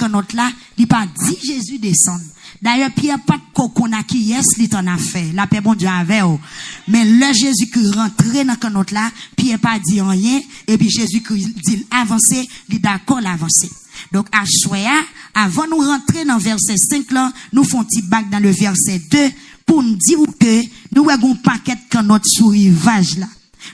canot là, il pas dit Jésus descend. D'ailleurs, Pierre pas de cocona qui yes, li t'en a fait. La paix bon Dieu avait. Mais le Jésus qui rentré dans canot là, Pierre pas dit rien, et puis Jésus qui dit avancer, il d'accord l'avancer. Donc, à choya, avant nous rentrer dans verset 5 là, nous font petit bac dans le verset 2, pour nous dire que nous avons un paquet de canot sur rivage là.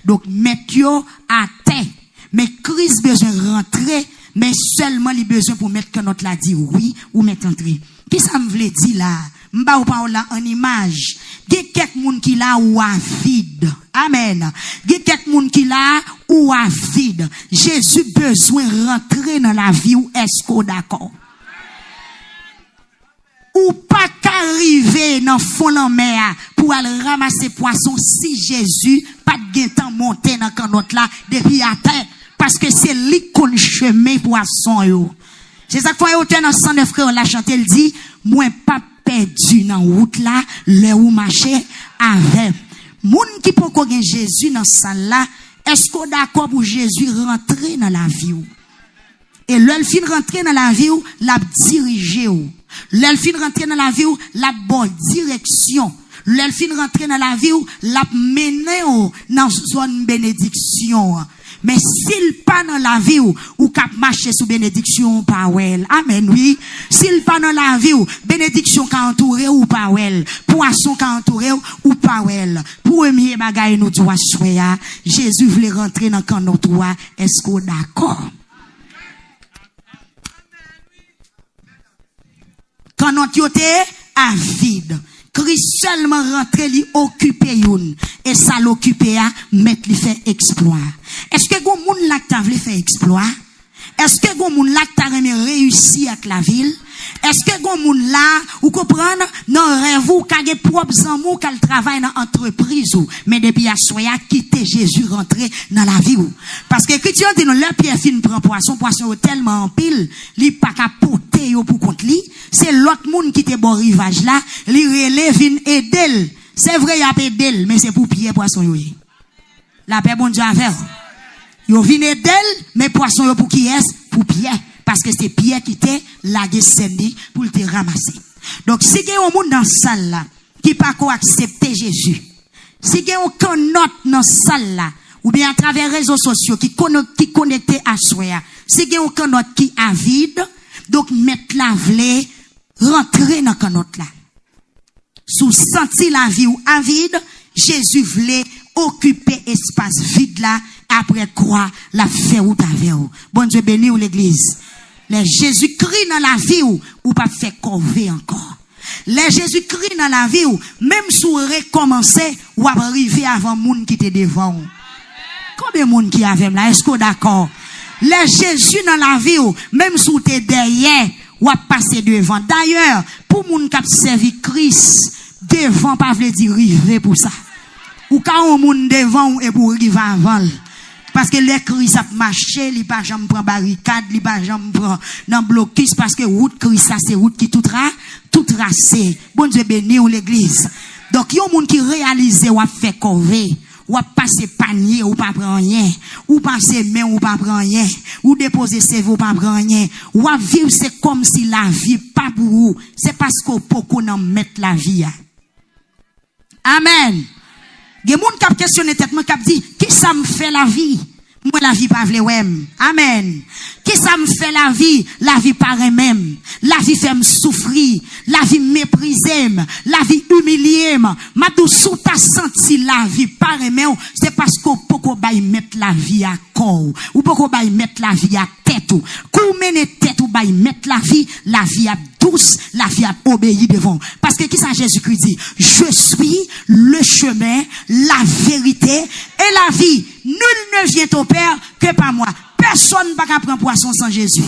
Donc, mettez yo à terre. Mais Christ besoin rentrer, mais seulement les besoin pour mettre canot là dire oui, ou mettre entrer. Qui ça me veut dire là? M'ba ou pas là en image. Gè quelques moun qui là ou à vide. Amen. Gè quelques moun qui là ou à vide. Jésus besoin rentrer dans la vie ou est-ce qu'on d'accord? Ou pas qu'arriver dans fond en mer pour aller ramasser poisson si Jésus pas de temps monter dans canot là depuis à terre parce que c'est lui qu'on chemin poisson yo. C'est ça que fois auteur dans 109 frères la chanter il dit moi pas perdu dans route là le ou marcher avec moun qui peut connaître Jésus dans salle là est-ce qu'on d'accord pour Jésus rentrer dans la vie ou et l'elle fin rentrer dans la vie ou la diriger ou l'elle fin rentrer dans la vie ou la bonne direction l'elle fin rentrer dans la vie ou la mener ou dans zone bénédiction. Mais s'il pas dans la vie ou cap marcher sous bénédiction pas well. Amen oui. S'il pas dans la vie ou bénédiction ka entouré ou pas well. Poisson ka entouré ou pas well. Premier bagay nous doit choya. Jésus voulait rentrer dans canot toi. Est-ce qu'on d'accord? Canot yote à vide. Christ seulement rentré li occupé youn et ça l'occupé à mettre li fait exploit. Est-ce que gon moun la t'a vle faire exploit? Est-ce que gon moun la t'a réussi avec la ville? Est-ce que gon moun là ou comprendre non rêve ou ka gen propre amour qu'elle travaille dans entreprise ou mais depuis a soya quitter Jésus rentrer dans la vie ou parce que Christian dit non le Pierre fin prend poisson tellement en pile li pas ka porter yo pour compte li c'est l'autre monde qui te bon rivage là li relève vinn aider c'est vrai y a aider mais c'est pour Pierre poisson yo la paix bon Dieu avec yo vinn aider mais poisson yo pour qui est pour Pierre parce que c'est Pierre qui t'a lagué sendi pour te ramasser. Donc si il y a un monde dans salle là qui pas ko accepter Jésus, si il y a aucun autre dans salle là ou bien à travers les réseaux sociaux qui connecté à soi, si il y a aucun autre qui avide, donc mettre la vle rentrer dans canot là. Sous senti la vie ou avide, Jésus voulait occuper espace vide là après croix la faire ou t'avait. Bon Dieu béni ou l'église. Les Jésus-Christ dans la vie ou pas fait corvée encore. Les Jésus-Christ dans la vie ou même si vous recommencez ou arriver avant moun qui te devant. Combien de moun qui avait là est-ce que d'accord? Les Jésus dans la vie ou même si vous t'es derrière ou à passer devant. D'ailleurs, pour moun qui a servi Christ devant pas veut dire river pour ça. Ou quand on moun devant et pour river avant. Parce que les Christ a marché, li pas jamais prend barricade, li pas jamais prend dans blocus parce que route Christ ça c'est route qui tout tracé. Bon Dieu béni ou l'église. Donc yon moun qui réalise ou a fait corvée, ou a passer panier ou pas prend rien, ou passer main ou pas prend rien, ou déposer CV ou pas prend rien, ou a vivre c'est comme si la vie pas pour vous, c'est parce qu'on peut qu'on mettre la vie. Amen. Gen moun k'ap questionner tête moi k'ap dit qui ça me fait la vie? Moi la vie pas vle wèm. Amen. Qui ça me fait la vie? La vie paraît même. La vie fait me souffrir, la vie mépriser, la vie humilier. Ma dou sou ta senti la vie paraît même, c'est parce qu'on peut ko bay mettre la vie à corps ou peut ko bay mettre la vie à tête ou. Kou mène tête ou bay mettre la vie à douce, la vie a obéi devant. Parce que qui ça Jésus-Christ dit? Je suis le chemin, la vérité et la vie. Nul ne vient au Père que par moi. Personne ne peut prendre poisson sans Jésus.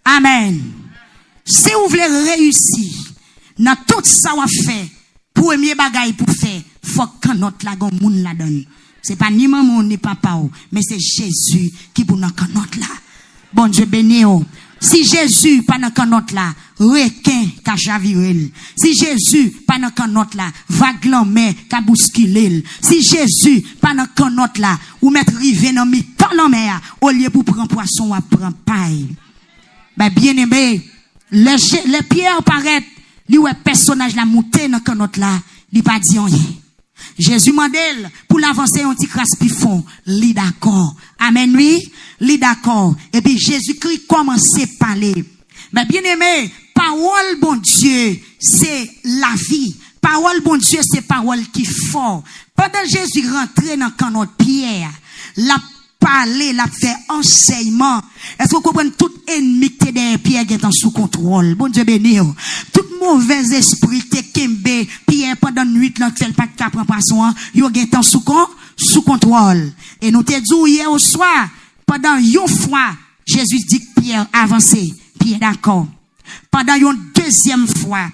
Amen. Si vous voulez réussir dans tout ça vous fait, premier bagaille pour faire, faut que notre la gon moun la donne. C'est pas ni maman ni papa, mais c'est Jésus qui pour nous notre là. Bon Dieu béni. Si Jésus pas dans notre là, requin qu'a chaviré. Si Jésus, pendant qu'on note là, vague l'homme qu'a bousculé. Si Jésus, pendant qu'on note là, ou mettre rivé dans mi temps l'homme, au lieu pour prendre poisson, ou prendre paille. Ben, bien aimé, les pierres paraissent, lui, ouais, personnage la monté dans qu'on note là, il pas dit rien. Jésus mandel pour l'avancer un petit crasse pifon, li d'accord. Amen, oui, li d'accord. Et puis Jésus-Christ commence à parler. Mais bien aimé, parole bon Dieu, c'est la vie. Parole bon Dieu, c'est parole qui fort. Pendant Jésus rentrait dans canon Pierre, la parler, la fait enseignement. Est-ce que vous comprenez tout ennemi qui est derrière Pierre qui est sous contrôle? Bon Dieu béni. Tout mauvais esprit qui est Pierre pendant une nuit, là, fait pas de cap en passant, il est sous contrôle. Et nous te dit hier au soir, pendant une fois, Jésus dit que Pierre avancé. Pierre d'accord. Pendant une deuxième fois,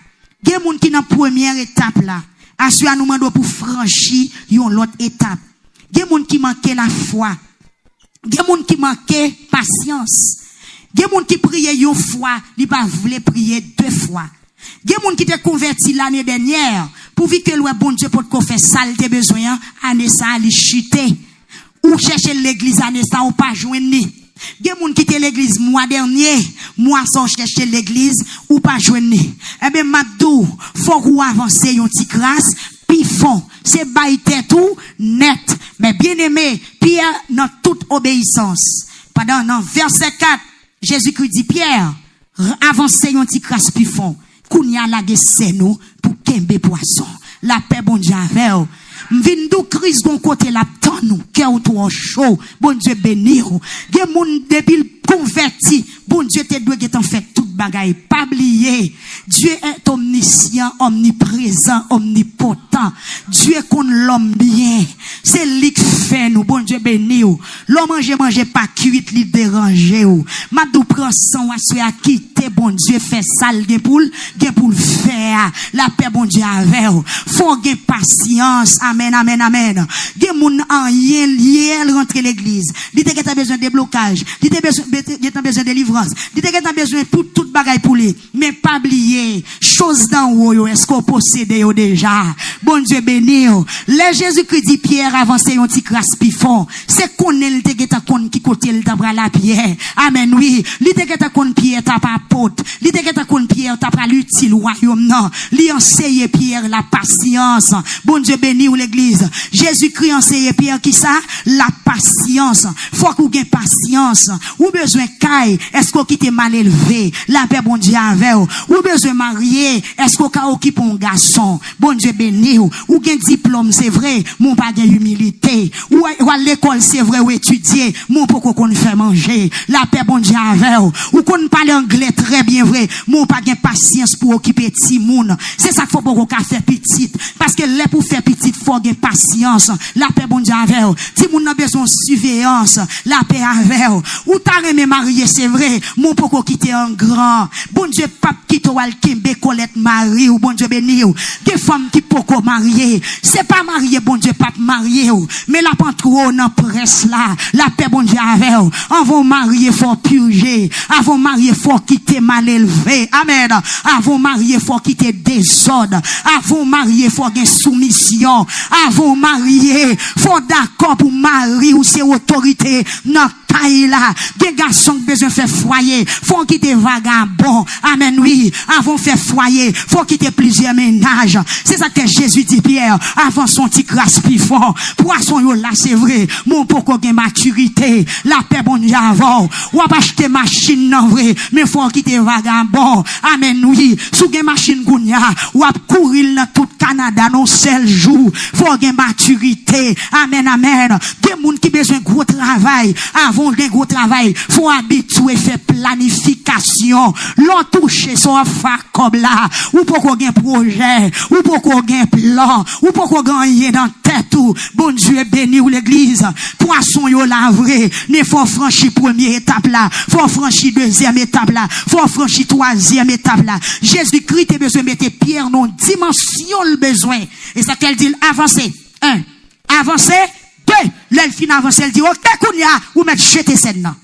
il y a des gens qui dans la première étape là, assure nous demandons pour franchir une autre étape. Il y a des gens qui manquent la foi. Il y a des gens qui manquent patience. Il y a des gens qui prient une fois, ils ne voulaient pas prier deux fois. Il y a des gens qui te converti l'année dernière, pour que le bon Dieu pour te faire ça, il besoin, année ça, il chuter. Ou chercher l'église année ça, ou pas joindre. Il y a des gens qui quittent l'église mois dernier, moi sans chercher l'église, ou pas joindre. Eh bien, Mabdou, faut qu'on avance une petite grâce, puis fond. C'est baïté tout, net. Mais bien aimé, Pierre, dans toute obéissance. Pendant, dans verset 4, Jésus-Christ dit, Pierre, avancez un petit grâce, puis fond. Kounya la gesse nous, pour kembe poisson. La paix, bon Dieu, avec vous. M'vindou crise bon côté la temps nous, cœur trop chaud, bon Dieu béni ou. Gen moun depuis converti, bon Dieu te doit que t'en fait toute bagaille, pas oublier. Dieu est omniscient, omniprésent, omnipotent. Dieu connaît l'homme bien. C'est lui qui fait nous, bon Dieu béni ou. L'homme mange pas cuite, li déranger ou. Madou prend sang, à quitter, bon Dieu fait sale, gen pour faire. La paix, bon Dieu avec ou. Faut gen patience, amen, amen, amen. Gen moun en yel rentre l'église. Li te que besoin de blocage. Li te besoin de délivrance. Li te que besoin de toute bagaille pour lui. Mais pas oublier, chose d'en haut, est-ce qu'on possède déjà? Bon Dieu béni. Le Jésus-Christ dit Pierre avancé un petit crasse pifon. C'est qu'on est le te qu'on qui côté le tabra la pierre. Amen, oui. Li te que qu'on Pierre t'a pas pote. Li te que qu'on Pierre t'a pas l'utile royaume, non. Li enseigne Pierre la patience. Bon Dieu béni ou l'église. Jésus-Christ enseigne Pierre qui ça? La patience. Faut qu'on gagne patience. Ou besoin caille. Est-ce qu'on quitte mal élevé? La paix, bon Dieu, avec ou. Ou besoin marier. Est-ce qu'on occupe un garçon? Bon Dieu béni ou. Ou gagne diplôme, c'est vrai. Mon pas gagne humilité. Ou à l'école, c'est vrai, ou étudier. Mon pas qu'on fait manger. La paix, bon Dieu, avec ou. Ou qu'on parle anglais très bien vrai. Mon pas gagne patience pour occuper petit monde. C'est ça qu'il faut pour qu'on faire petit. Parce que là, pour faire petit, faut gagner patience. La paix, bon Dieu, avec ou. Si moun n'a besoin de surveillance. La paix, avec ou. Ou t'as aimé marier, c'est vrai. Mon pas qu'on quitte un grand. Bon Dieu, pape quitte ou alkembe Colette Marie ou bon Dieu béni ou. Des femmes qui poko marier. C'est pas marié, bon Dieu, pape marié ou. Mais la pantro nan presse là. La paix, bon Dieu, avec ou. Avant marier, faut purger. Avant marier, faut quitter mal élevé. Amen. Avant marier, faut quitter désordre. Avant marier, faut gagner soumission. Avant marier, faut d'accord pour marier ou c'est autorité. Non, taille là. Des garçons qui besoin faire foyer. Faut quitter vagabond. Amen, oui. Avant faire foyer, faut quitter plusieurs ménages. C'est ça que Jésus dit Pierre. Avant son petit grâce plus fort. Poisson yo là, c'est vrai. Mon poko gen maturité. La paix bon Dieu avant. Ou pas acheter machine non vrai. Mais faut quitter vagabond. Amen, oui. Sou gen machine gounya. Ou ap courir dans tout Canada non seul jour. Faut gen maturité. Amen, amen. Des moun qui besoin gros travail. Avant gen gros travail. Faut habituer faire planification. L'on touche son fa comme là. Ou pourquoi gen projet. Ou pourquoi gen plan. Ou pourquoi gagner dans tête tout. Bon Dieu béni ou l'église. Poisson yo la vrai. Ne faut franchir première étape là. Faut franchir deuxième étape là. Faut franchir troisième étape là. Jésus-Christ a besoin de mettre Pierre dans dimension le besoin. Et ça qu'elle dit avancer. 1. Avancer. 2. L'elfine avance, elle dit ok kounya ou mettre jeter scène là.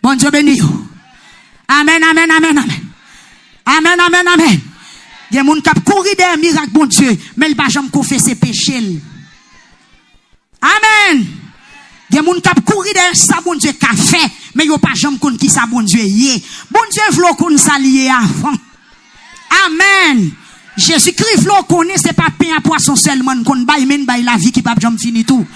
Bon Dieu béni. Amen. Amen, amen, amen, amen. Amen, amen, amen. Il y a des gens qui courent des miracles, bon Dieu, mais ils ne peuvent jamais confesser péché. Amen. Il y a des gens qui courent des ça, bon Dieu, qu'a fait, mais ils ne peuvent pas jamais connaître qui ça, bon Dieu, y est. Bon Dieu, veut qu'on s'allie avant. Amen. Jésus-Christ, veut qu'on connaisse, c'est pas pain à poisson seulement, qu'on baille, mais la vie qui ne peut jamais finir tout.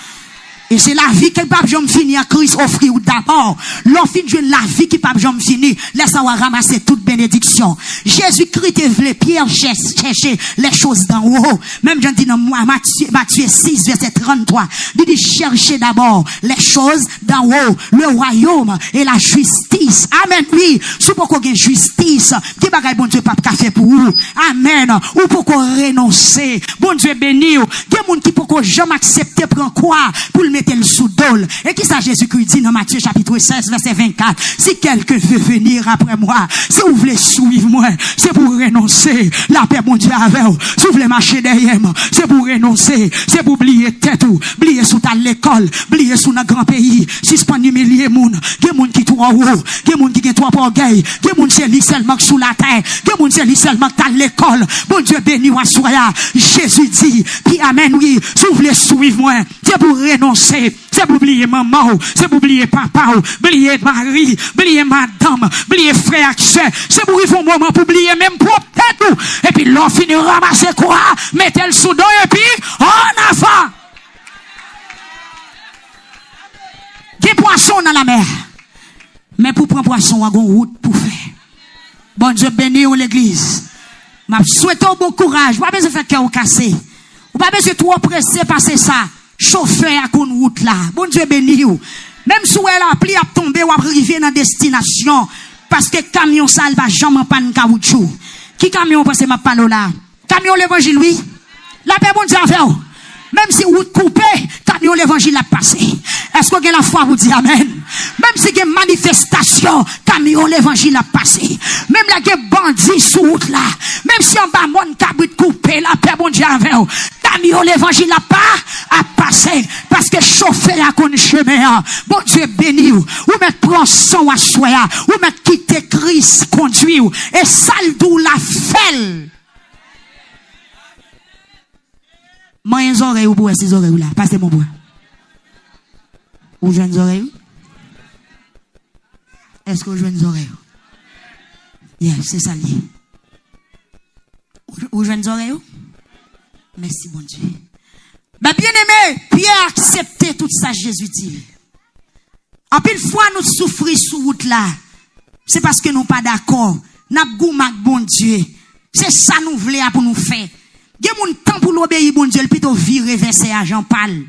Et c'est la vie qui ne peut jamais finir, Christ offrir d'abord. L'offre de la vie qui ne peut jamais finir. Laisse-moi ramasser toute bénédiction. Jésus-Christ te voulait Pierre chercher les choses d'en haut. Même j'en dis dans Matthieu 6, verset 33. Il dit chercher d'abord les choses d'en haut. Le royaume et la justice. Amen. Oui. Si pour qu'on ait justice, qui bagaille bon Dieu pas fait pour vous. Amen. Ou pour qu'on renoncer. Bon Dieu béni. Il y a des gens qui pour qu'on jamais accepter prendre quoi pour le mettre le sous dol. Et qui ça Jésus-Christ dit dans Matthieu chapitre 16 verset 24. Si quelqu'un veut venir après moi, si vous voulez suivre moi, c'est pour renoncer. La paix mon Dieu avec vous. Si vous voulez marcher derrière moi, c'est pour renoncer. C'est pour oublier tête ou, oublier sous ta l'école, oublier sous notre grand pays, suspendre milliers moun, des moun qui tout en haut, des moun qui tout en orgueil, des moun c'est lui seulement sous la terre, des moun c'est lui seulement ta l'école. Bon Dieu béni ou soya. Jésus dit, puis amen oui, si vous voulez suivre moi, c'est pour renoncer. C'est pour oublier maman, c'est pour oublier papa, oublier mari, oublier madame, oublier frère, c'est pour y faire un moment pour oublier même propre tête. Et puis l'on finit ramasser quoi, mettez le sous dos et puis en avant. Des poissons dans la mer. Mais pour prendre poisson, on a une route pour faire. Bon Dieu béni l'église. Je souhaite bon courage. Pas besoin de faire cœur cassé. Ou pas besoin de trop presser passer ça. Chauffeur à une route là. Bon Dieu béni ou. Même si elle a pli à tomber ou à arriver dans destination. Parce que camion ça va jamais en panne caoutchouc. Qui camion pense ma parole là? Camion l'évangile oui. La paix bon Dieu avec vous. Même si route coupée, camion l'évangile a passé. Est-ce que vous avez la foi vous dit amen? Même si il y a une manifestation, camion l'évangile a passé. Même là, il y a bandit sous route là. Même si on va mon cabrit coupé, la paix bon Dieu avec vous. Camion l'évangile a passé. Parce que chauffeur a connu chemin. Bon Dieu béni ou. Ou mettre prend son à soya. Ou mettre quitter Christ conduit ou. Et sale d'où la fait. Moyens oreilles ou pour ces oreilles là. Passez mon bois. Ou jeunes oreilles? Est-ce que vous jeunes oreilles? Yes, c'est ça lié. Ou jeunes oreilles? Merci mon Dieu. Ben bien aimé, Pierre acceptait tout ça, Jésus dit. En pile fois nous souffrir sous route là. C'est parce que nous pas d'accord. N'a pas bon Dieu. C'est ça nous voulons pour nous faire. Il y a mon temps pour l'obéir, bon Dieu, plutôt virer verser à Jean Paul.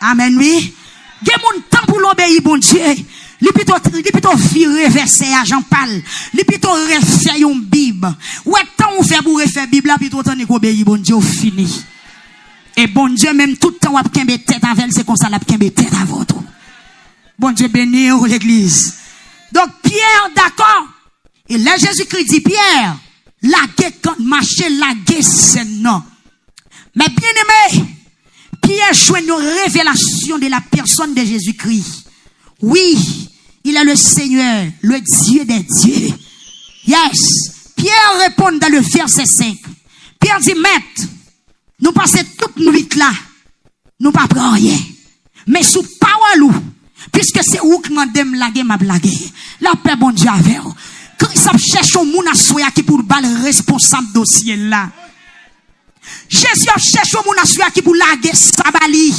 Amen, oui. Il y a mon temps pour l'obéir, bon Dieu. Il plutôt virer verser à Jean Paul. Il plutôt refaire une Bible. Ou est-ce qu'on fait pour refaire Bible, là, plutôt tant qu'obéir, bon Dieu, fini. Et bon Dieu, même tout le temps, on a qu'un tête avec, c'est comme ça, on a qu'un tête avant tout. Bon Dieu, béni l'église. Donc, Pierre, d'accord. Et là, Jésus-Christ dit, Pierre, la guerre, quand marcher, la guerre, c'est non. Mais bien aimé, Pierre jouait une révélation de la personne de Jésus-Christ. Oui, il est le Seigneur, le Dieu des dieux. Yes. Pierre répond dans le verset 5. Pierre dit, Maître, nous passons toute nuit là. Nous pas prenons rien. Mais sous parole, puisque c'est où que m'en blaguer, m'a blagué. La paix, bon Dieu, avec vous. Christ cherche un moun à soya qui pour le responsable dossier là. Jésus cherche un moun à soya qui pour laguer sabali.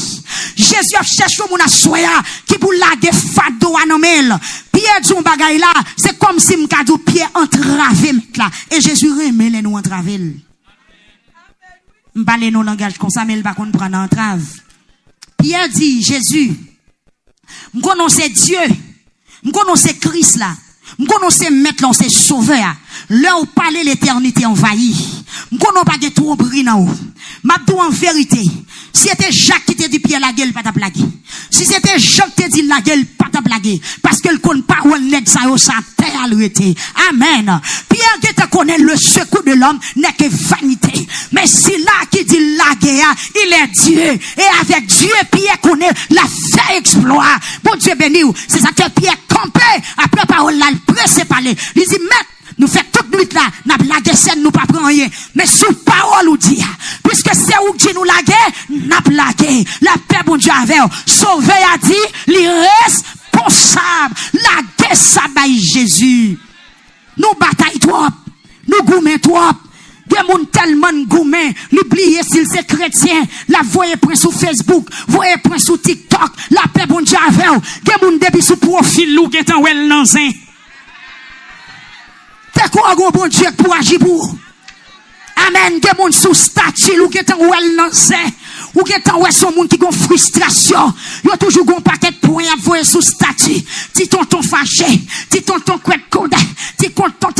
Jésus cherche un moun à soya qui pour laguer fado anomel. Pierre dit un bagay là, c'est comme si m'kadou Pierre entravé là. Et Jésus remet les nous entravé. M'parle nos langage comme ça mais il va qu'on prendre entrave. Pierre dit Jésus, m'connonce Dieu, m'connonce Christ là. M'connonce mettre là, c'est sauveur. Là où parler l'éternité envahie. M'connonce pas de tromperie nan ou. M'abdou en vérité. Si c'était Jacques qui te dit Pierre la gueule, pas ta blague. Si c'était Jacques qui te dit la gueule, pas ta ta blaguer. Parce que le compte parole nèg ça yo sa terre arrêté. Amen. Pierre qui te connaît le secours de l'homme n'est que vanité. Mais si là qui dit la guerre, il est Dieu. Et avec Dieu, Pierre connaît la fait exploit. Bon Dieu béni. C'est ça que Pierre campé. Après parole là, il presse parler. Il dit, maître, nous fait toute nuit là, n'a blagué scène, nous pas prendre rien. Mais sous parole ou dit, puisque c'est où dit nous la guerre, n'a blagué. La paix, bon Dieu, avec sauvé a dit, il responsable. La guerre, ça baille Jésus. Nous bataille trop. Nous gourmets trop. Des gens tellement gourmets, l'oublier s'il c'est chrétien, la voyez point sur Facebook, voyez point sur TikTok, la paix bon Dieu avec vous. Des gens depuis sous profil, ou qui en well nan zin. T'es quoi bon Dieu pour agir pour? Amen. Des gens sous statut, ou qui en well nan zin. Ou qui est en ouais son monde qui gon frustration. Yo toujours gon paquet de points à voir sous statut. Ti tonton fâché, ti tonton couette code, ti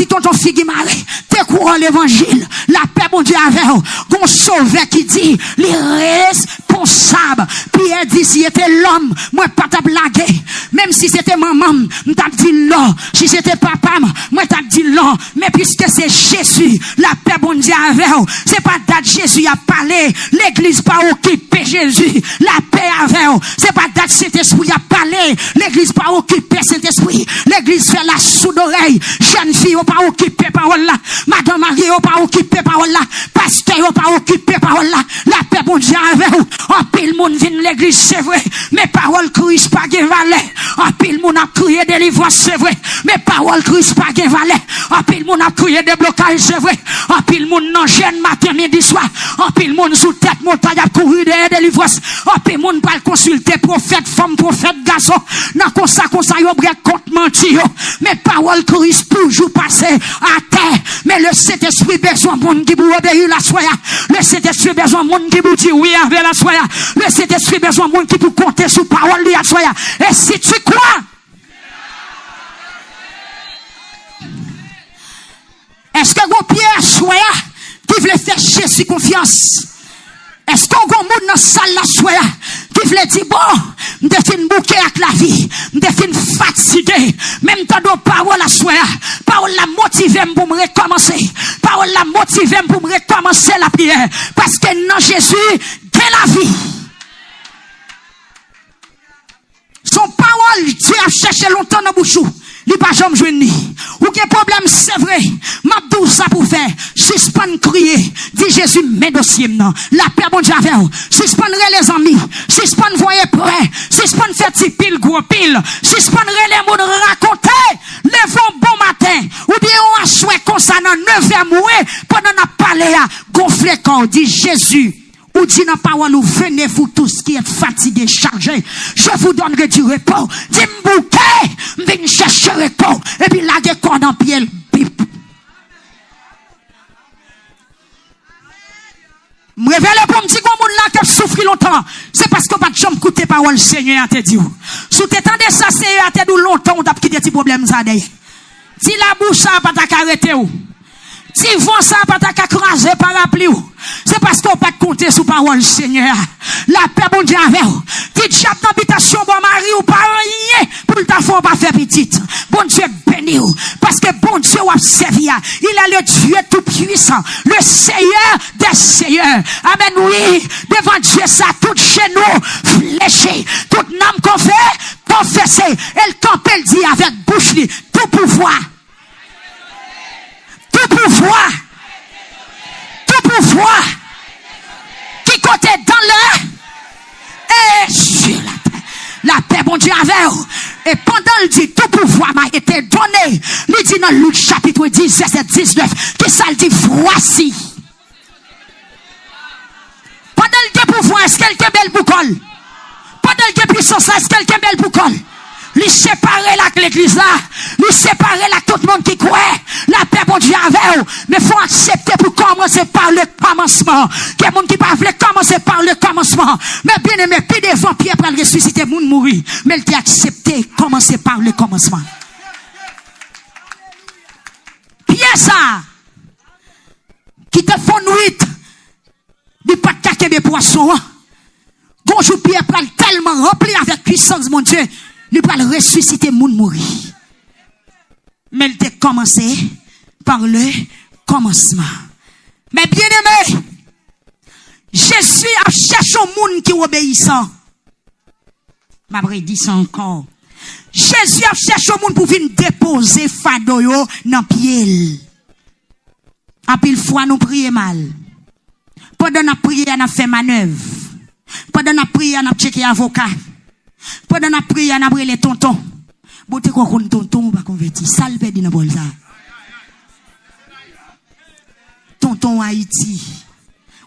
tonton figue maré. T'es courant l'évangile. La paix bon Dieu avec vous. Gon sauveur qui dit, les responsables. Pierre dit si c'était l'homme, moi pas t'a blagué. Même si c'était maman, m't'a dit non. Si c'était papa, moi t'a dit non. Mais puisque c'est Jésus, la paix bon Dieu avec vous. C'est pas date Jésus a parlé. L'église pas occupé Jésus, la paix avec vous. C'est pas date Saint-Esprit a parlé. L'église pas occupé Saint-Esprit. L'église fait la sourde oreille. Jeune fille pas occupé parole là. Madame Marie pas occupé parole là. Pasteur pas occupé parole là. La paix bon Dieu avec vous. En pile monde vient l'église c'est vrai. Mais paroles Christ pas gain valeur. En pile monde a crié délivrance c'est vrai. Mais paroles Christ pas gain valeur. En pile monde a crié déblocage c'est vrai. En pile monde non jeune matin midi soir. En pile monde sous tête montagne a courir derrière délivrance. En pile monde pas consulter prophète femme prophète garçon. Nan comme ça yo brek compte menti yo. Mais paroles Christ toujours passer à terre. Mais le Saint-Esprit besoin monde qui pour obéir la soya. Le Saint-Esprit besoin monde qui pour dire oui avec la soya. Le Saint-Esprit besoin monde qui pour compter sur parole de la soya. Et si tu crois, est-ce que vous Pierre soya qui veut faire Jésus confiance? Est-ce qu'on a un monde dans la salle la soya qui veut dire bon, m'te fin bouquet avec la vie, m'te fin fatigué, même temps de parole la soya, parole la motive pour me recommencer, parole la motive pour me recommencer la prière, parce que non Jésus, c'est la vie. Son parole, Dieu a cherché longtemps dans bouchou. Il pas jamais joindre. Ou quel problème c'est vrai. M'a tout ça pour faire. Suspendre crier. Dit Jésus mes dossiers non. La paix bon Dieu avec vous. Suspendre les amis. Suspendre voyer prêt. Suspendre faire petit pile gros pile. Suspendre les mots raconter. Levons bon matin. Ou bien on a souhait comme ça dans 9h mourir pendant n'a parler à gonfler corps dit Jésus. Ou dit dans parole, venez vous tous qui êtes fatigués, chargés. Je vous donnerai du repos. Dis-moi bouquet, venez chercher repos. Et puis là, des corps dans pied, bip. Me révèle pour me dire qu'on là qui souffre longtemps. C'est parce qu'on pas de jambe écouter parole Seigneur à te dire. Sous t'étendez ça, c'est à te dire longtemps, on t'a quitté des problèmes ça d'ailleurs. Si la bouche ça pas t'arrêter ou. Si vent ça pas t'écraser parapluie ou. C'est parce qu'on peut compter sur parole Seigneur. La paix bon Dieu avec vous. Dit chaque habitation bon mari ou pas rien pour ta femme pas faire petite. Bon Dieu béni ou parce que bon Dieu a servi. Il est le Dieu tout puissant, le Seigneur des seigneurs. Amen oui, devant Dieu ça tout chez nous fléché, toute âme qu'on fait confesser, elle campe elle dit avec bouche li tout pouvoir. Tout pouvoir. Pouvoir qui côté dans l'air et sur la terre. La paix, bon Dieu, avec vous. Et pendant le dit, tout pouvoir m'a été donné. Il dit dans Luc chapitre 10, verset 19, que ça le dit, voici. Pendant le dit pouvoir, est-ce quelqu'un belle pour col? Pendant le dit puissance, est-ce quelqu'un belle pour col? Lui séparer là l'église là, lui séparer là tout le monde qui croit, la paix bon Dieu avec vous. Mais faut accepter pour commencer par le commencement. Qu'il y a des gens qui ne veulent commencer par le commencement. Mais bien aimé, puis devant Pierre pour ressusciter, moun mourir. Mais il t'a accepté commencer par le commencement. Pierre ça, qui te font nuit, du pas de caquer des poissons. Bonjour Pierre, tellement rempli avec puissance mon Dieu. il va ressusciter moun mourir. Mais il a commencé par le commencement. Mais bien aimé, Jésus a cherché un monde qui obéissant. M'a dit ça encore. Jésus a cherché un monde pour venir déposer fado yo dans pied. En pile fois nous prions mal. Pendant nous prions, on a fait manœuvre. Pendant nous prions, on a checké avocat. Pendant nous prions, on a brûlé tonton. Bote quoi qu'on tonton va convertir. Ça le perdit dans bol ça. Tonton Haïti.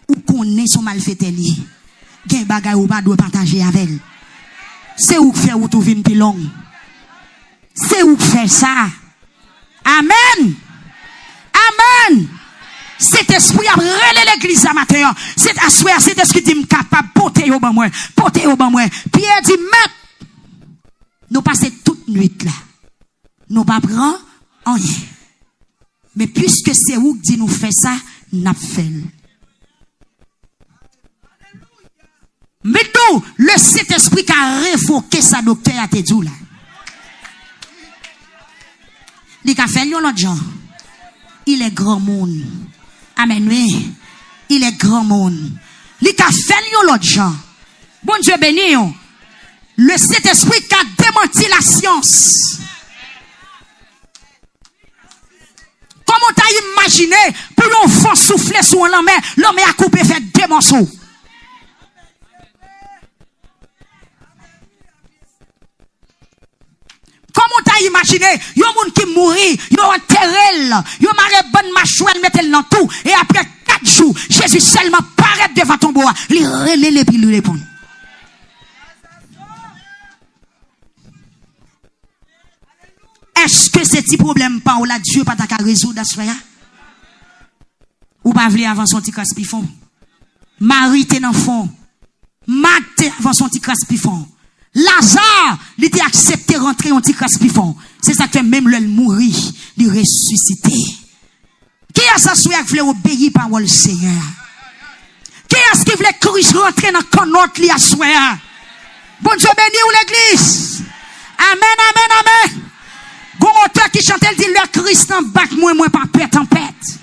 Ou connaît son malfaiteur lié. Gen bagay ou pas doit partager avec elle. C'est où faire ou tout vin pi long. C'est où faire ça. Amen. Amen. Cet esprit a relé l'église à matin. Cet assoir, cet esprit dit capable porter au ban moi. Porter au ban moi. Pierre dit maître. Nous passons toute nuit là. Nous pas prend rien. Mais puisque c'est où dit nous fait ça, n'a fait. Maintenant, le Saint-Esprit qui a révoqué sa docteur à te dit là. Il a fait l'autre genre. Il est grand monde. Amen, oui. Il est grand monde. Il a fait l'autre genre. Bon Dieu béni. Le Saint-Esprit qui a démenti la science. Comment t'as imaginé pour l'enfant souffler sur l'homme a coupé fait deux morceaux. Comment t'as imaginé, yon moun qui mourit, yon enterré, yon marre bonne machouelle, mettez-le dans tout, et après 4 jours, Jésus seulement paraît devant ton bois, li relève puis lui répond. Est-ce que ce petit problème pas ou là Dieu pas ta résoudre à ou pas vle avant son petit casse-pifon? Marie t'es dans fond. Marthe t'es avant son petit casse-pifon. Lazare, il était accepté rentrer en petit casse-pifon. C'est ça que même le mourir, il ressuscité. Qui est-ce qui voulait obéir par le Seigneur? Qui est-ce qui voulait Christ rentrer dans le canotte li assoya? Bon Dieu béni ou l'église? Amen, amen, amen. Gon auteur qui chante, il dit, le Christ en bac, moi pas peur tempête.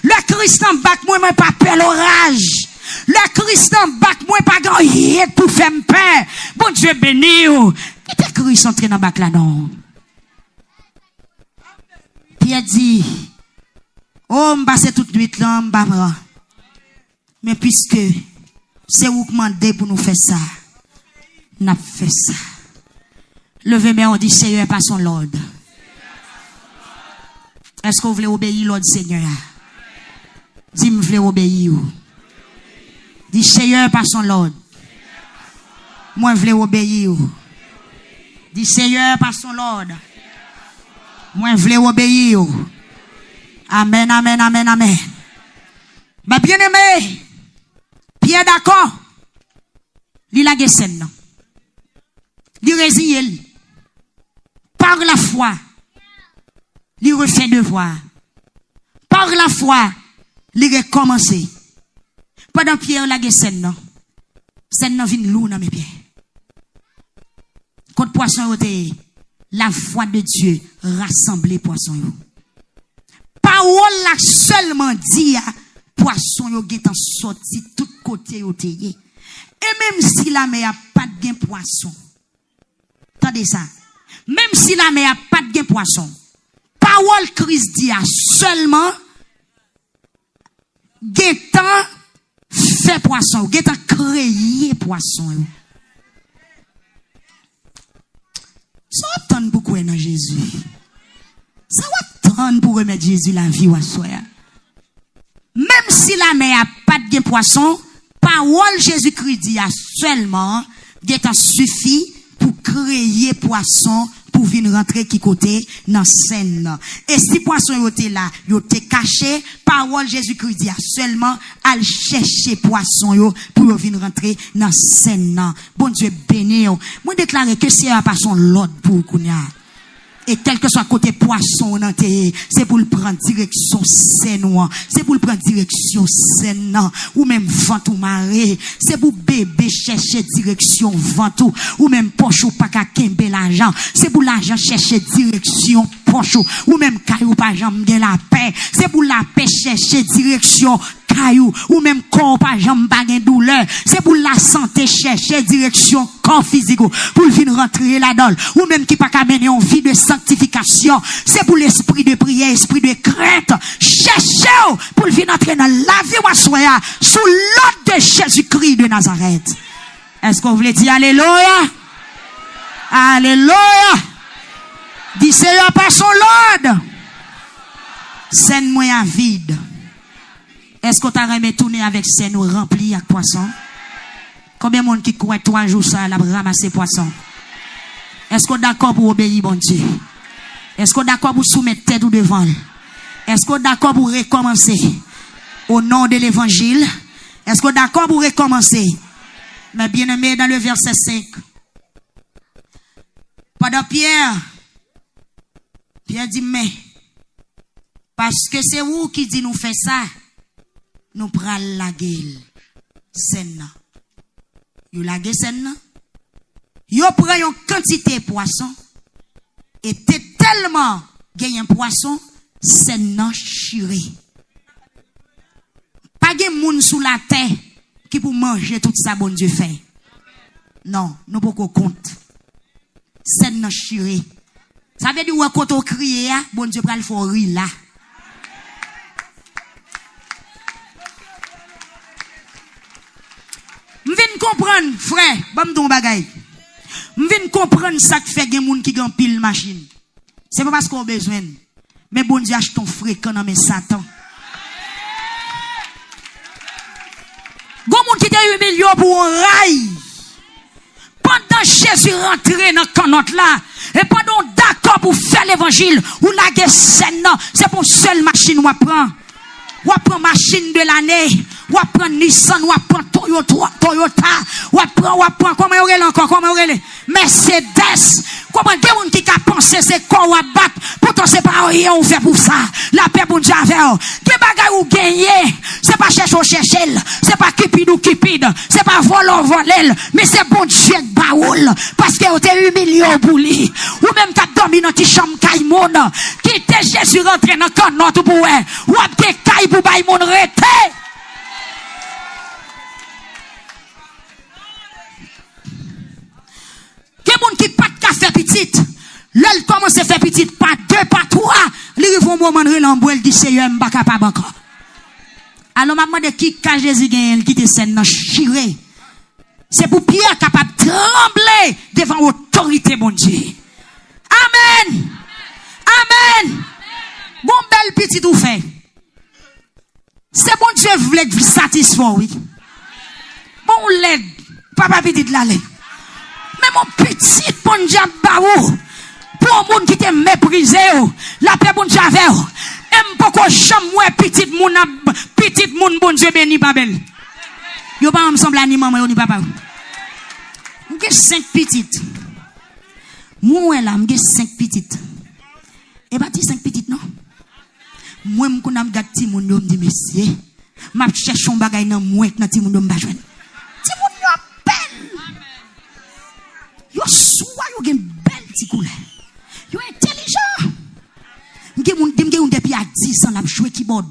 Le Christ en bac, moi pas peur l'orage. Le Christ en bac, moi pas gagné pour faire paix. Bon Dieu béni ou. Qui est Christ entré dans le bac là-dedans? Pierre dit, oh, m'passe toute nuit là, m'babra. Mais puisque c'est vous qui demandez pour nous faire ça, n'a fait ça. Levez main, on dit Seigneur par son l'ordre. Est-ce que vous voulez obéir l'ordre Seigneur? Dis, vous voulez obéir. Dis Seigneur par son l'ordre. Moi, je voulais obéir. Dis Seigneur par son l'ordre. Moi, je voulais obéir. Amen, amen, amen, amen. Mais bien aimé, Pierre d'accord. Il a scène. Il résigne. Par la foi, il refait devoir. Par la foi, il recommence. Pendant Pierre la scène, scène vient lourd dans mes pieds. Quand poisson la foi de Dieu rassemble poisson. Parole la seulement dit poisson yo getan sorti tout côté yo teye. Et même si la mer a pas de gain poisson. Attendez ça. Même si la mer a pas de gain poisson. Parole Christ dit seulement getan fait poisson, getan créé poisson. Ça va attendre pour quoi dans Jésus? Ça va attendre pour remettre Jésus la vie à soi. Même si la mer a pas de poisson, parole Jésus-Christ dit seulement getan suffit pour créer poisson pour venir rentrer qui côté dans scène. Et si poisson yote là, yote caché, parole Jésus-Christ dit seulement al chercher poisson yo pour venir rentrer dans scène. Bon Dieu béni yo. Moi déclarer que c'est pas son l'ordre pour kounya. Et quel que soit côté poisson, c'est pour le prendre direction saine, c'est pour le prendre direction saine, ou même vent ou marée, c'est pour bébé chercher direction vent ou même poche ou pas qu'à kembe l'argent, c'est pour l'argent chercher direction poche ou même caillou pas jamais la paix, c'est pour la paix chercher direction caillou ou même corps pas jambe pas douleur, c'est pour la santé chercher direction corps physique pour venir rentrer là-dedans, ou même qui pas qu'à mener en vie de sanctification, c'est pour l'esprit de prière, esprit de crainte, chercher pour venir entrer dans la vie ou soya sous l'ordre de Jésus-Christ de Nazareth. Est-ce qu'on voulait dire alléluia? Alléluia. Dis Seigneur par son Lord. Scène-moi à vide. Est-ce qu'on t'a remis tourner avec scène ou rempli avec poisson? Combien de monde qui croit 3 jours ça, la ramasser poisson? Est-ce qu'on est d'accord pour obéir, bon Dieu? Est-ce qu'on est d'accord pour soumettre tête ou devant? Est-ce qu'on est d'accord pour recommencer? Au nom de l'évangile? Est-ce qu'on est d'accord pour recommencer? Mais bien aimé, dans le verset 5. Pendant Pierre dit, mais, parce que c'est vous qui dit nous faire ça, nous prenons la gueule. Scène. Vous la gueule scène. Vous prenez une quantité de poisson. Et t'es tellement gagné un poisson, scène chiré. Pas de monde sous la terre qui pour manger tout ça, bon Dieu fait. Non, nous pouvons compte. Scène chiré. Ça veut dire que quand on crie, bon Dieu va le faire rire là. M'vin comprendre, frère, bam ton bagay. M'vin comprendre ça qui fait gen moun qui gen pile machine. C'est pas parce qu'on a besoin. Mais bon Dieu achète ton fréquent dans mes Satan. Gon moun qui te 8 millions pour un rail. Pendant Jésus rentrait dans canotte là, et pendant d'accord pour faire l'évangile, ou la guerre scène, c'est pour seule machine ou apprend. Ou apprend machine de l'année, ou apprend Nissan, ou apprend Toyota, ou apprend, comment on est encore, comment on est Mercedes. Comment des gens qui a pensé c'est quoi ou abattre, pourtant c'est pas rien on fait pour ça. La paix pour Dieu avec eux. Des bagages ou gagner, c'est pas chercher ou chercher, c'est pas cupide ou cupide, c'est pas voler, mais c'est bon Dieu baoul, parce que vous avez 8 millions pour lui. Ou même qu'à dormir dans une chambre caïmon, qui était Jésus rentré dans le canot pour ou à des caï pour baïmon rete. Qui pas de café petite, l'elle commence à faire petite, pas 2, pas 3, lui vont moment de l'emboule, il dit Seigneur, m'ba capable encore. Alors, maman de qui ka Jésus gagne, qui te scène dans chiré. C'est pour Pierre capable de trembler devant l'autorité, bon Dieu. Amen. Amen. Bon, belle petite ou fait. C'est bon Dieu voulait vous satisfaire, oui. Bon, l'aide, papa petite la l'aide. Mais mon petit bon Dieu baou, pour un monde qui te méprisé, la paix bon Dieu avec vous. Aime beaucoup jamais petit moun bon Dieu béni Babel. Yo pas ensemble ni maman ni papa. M'gè 5 petites. Moi là m'gè 5 petites. Et pas 5 petites non. Moi m'konn am gâte ti moun yo m'di monsieur, m'a cherche un bagay nan moi nan ti moun yo m'ba joine. Ti moun yo belle. Yo soa yo gen belle ti couleur. Yo intelligent. M'gè moun depuis à 10 ans la jouer keyboard.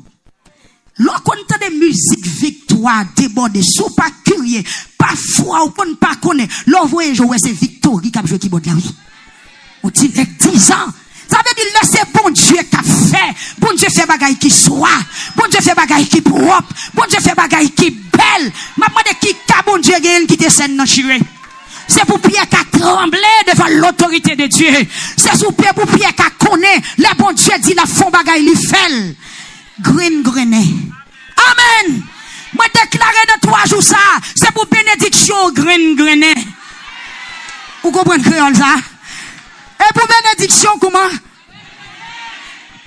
Lorsqu'on entend de musique victoire débordée, sous pas curieux, parfois ou qu'on pas connaît, l'on voit jouer c'est Victor qui a joué keyboard là oui. On dit 10 ans. Ça veut dire laissez bon Dieu qu'a fait. Bon Dieu fait bagaille qui soit. Bon Dieu fait bagaille qui propre. Bon Dieu fait bagaille qui belle. Maman de qui ka bon Dieu gagne qui te scène dans chiré. C'est pour Pierre qui a tremblé devant l'autorité de Dieu. C'est pour Pierre qui a connaît. Le bon Dieu dit la fond bagaille li fait. Green grenet. Amen. Moi déclaré dans 3 jours ça, c'est pour bénédiction green grenet. Vous comprenez créole ça? Et pour bénédiction comment?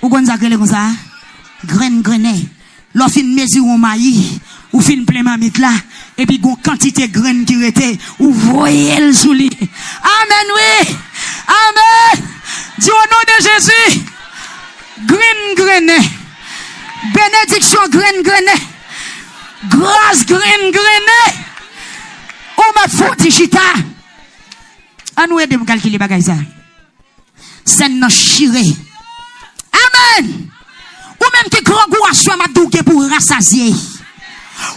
Vous comprenez comme ça? Green grenet. L'offre une mesure au maïs, ou fin plein mamite là, et puis une quantité de graines qui était, ou voyez le sous lui. Amen, oui. Amen. Dis au nom de graine. Grâce graine. Ou m'a fouti chita. A nous aider pour calculer bagay ça. C'est non chiré. Amen. Ou même qui grand goût à soi m'a doué pour rassasier.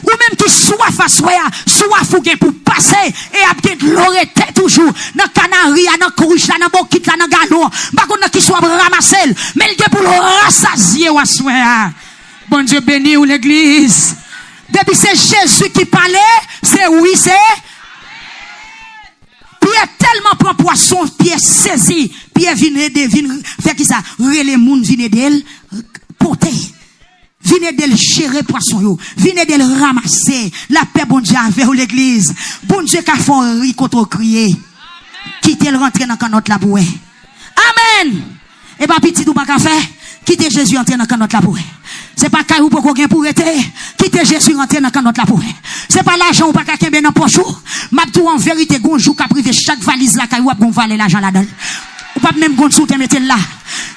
Ou même qui soif à soi, soif ou pour passer et après de l'oreille toujours dans Canaria, dans Couche, dans Bokit, dans Galo. Pas qu'on qui soit ramassé, mais il est pour le rassasier à soi. Bon Dieu béni ou l'église. Depuis c'est Jésus qui parlait, c'est oui, c'est. Pierre tellement prend poisson, Pierre saisi, Pierre vient faire qui ça, les moun vient d'elle, porter. Venez d'elle chérir poisson yo. Venez d'elle ramasser. La paix bon Dieu avec l'église. Bon Dieu qui a fait un riz contre crier. Quittez le rentrer dans notre laboué. Amen. Et pas petit ou pas qu'à faire. Quittez Jésus entrer dans notre laboué. C'est pas caillou pour qu'on pour être. Quittez Jésus rentrer dans notre laboué. C'est pas l'argent ou pas qu'à kembe dans poche. M'a tout en vérité gonjou qu'a privé chaque valise là caillou gon valer l'argent là-dedans. Ou pas même gon sou te mettre là.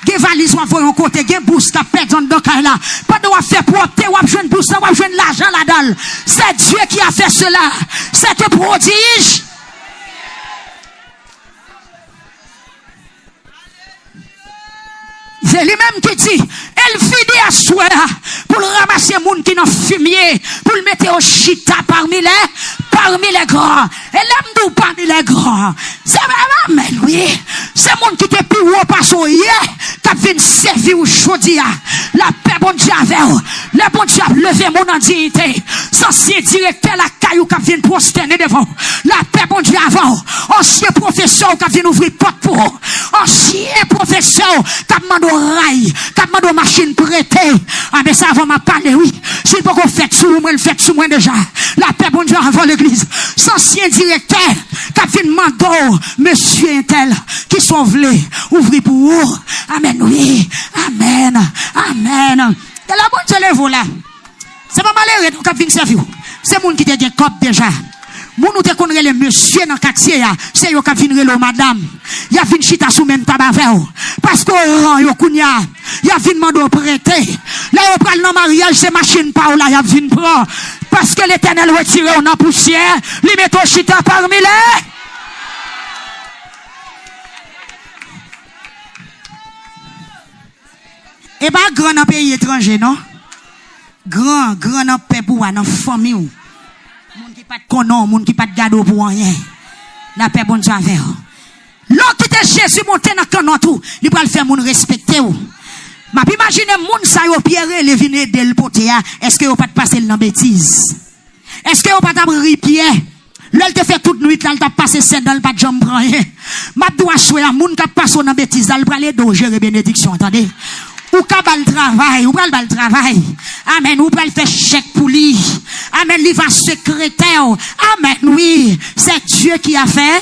Gen valise ou envoyer un côté, gen bourse qu'a pète dans le là. Pas de faire propre, ou joindre bourse, ou joindre l'argent là-dedans. C'est Dieu qui a fait cela. C'est un prodige. C'est lui-même qui dit, elle finit à soi pour ramasser les gens qui n'ont fumier, pour le mettre au chita parmi les grands. Et l'aime nous parmi les grands. C'est vraiment, oui. C'est le monde qui te plus haut par son hier, qui vient servir au chaudia. La paix, bon Dieu, avec le bon Dieu a levé mon en dignité. Ancien directeur, la caillou qui vient prosterner devant. La paix, bon Dieu, avant. Ancien professeur qui vient ouvrir porte pour. Ancien professeur qui demande au rail, qui demande aux machines prêtées. Ah, mais ça va m'a parler, oui. Si vous pouvez faire sous moi, le fait sous moi déjà. La paix, bon Dieu, avant l'église. Ancien directeur qui vient demander, monsieur Intel, qui sont venus ouvrir pour vous. Amen, oui. Amen. Amen. Et la bonne Dieu lève là. C'est pas malheureux qui vient servir. C'est moun qui te gen cop déjà. Moun ou te connaît les monsieur dans quartier c'est yo qui vient le madame. Ya vinn chita sous même tabac parce que yo kounya, ya vinn mando prêter. Là yo pral dans mariage c'est machine pa ou là ya vinn prend parce que l'Éternel retire on en poussière, li met au chita parmi les. Et pas grand dans pays étranger non? Grand dans pays pour dans famille ou. Moun qui pas de konon, moun qui pas de gado pour rien. La paix bon Dieu avec. L'autre qui était Jésus monté dans canon tout, il va le faire moun respecter ou. M'a imagine moun sa yo pierre le vine del potea, est-ce que yo pas de passer dans bêtise? Est-ce que yo pas d'abri pierre? L'elle te fait toute nuit là, elle t'a passé 7 dans le pas de jambe prend rien. M'a doit choisir moun qui passe dans bêtise, elle va aller do gérer bénédiction, attendez. Ou ka bal travail, ou pral bal travail. Amen, ou pral faire chèque pour lui. Amen, il va secrétaire. Amen, oui, c'est Dieu qui a fait.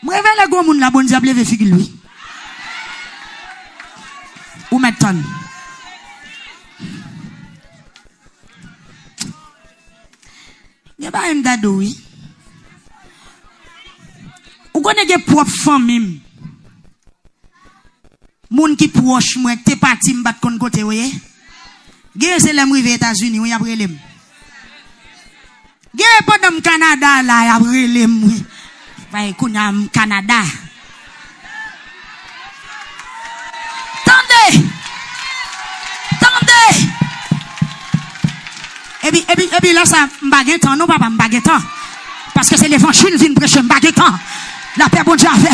Moi, révèle le moun la bonne diable veut figure lui. Ou maintenant. Y'a pas un dado, oui. Ou connaissez propre famille. Moun qui proche moi t'es parti me battre contre côté voyez gè c'est l'aime rivé États-Unis oui après lem gè pendant Canada là après lem oui vai kounya Canada tendez et puis là ça m'bagué temps non papa m'bagué temps parce que c'est l'évangile vient prêcher m'bagué temps la paix bon Dieu avec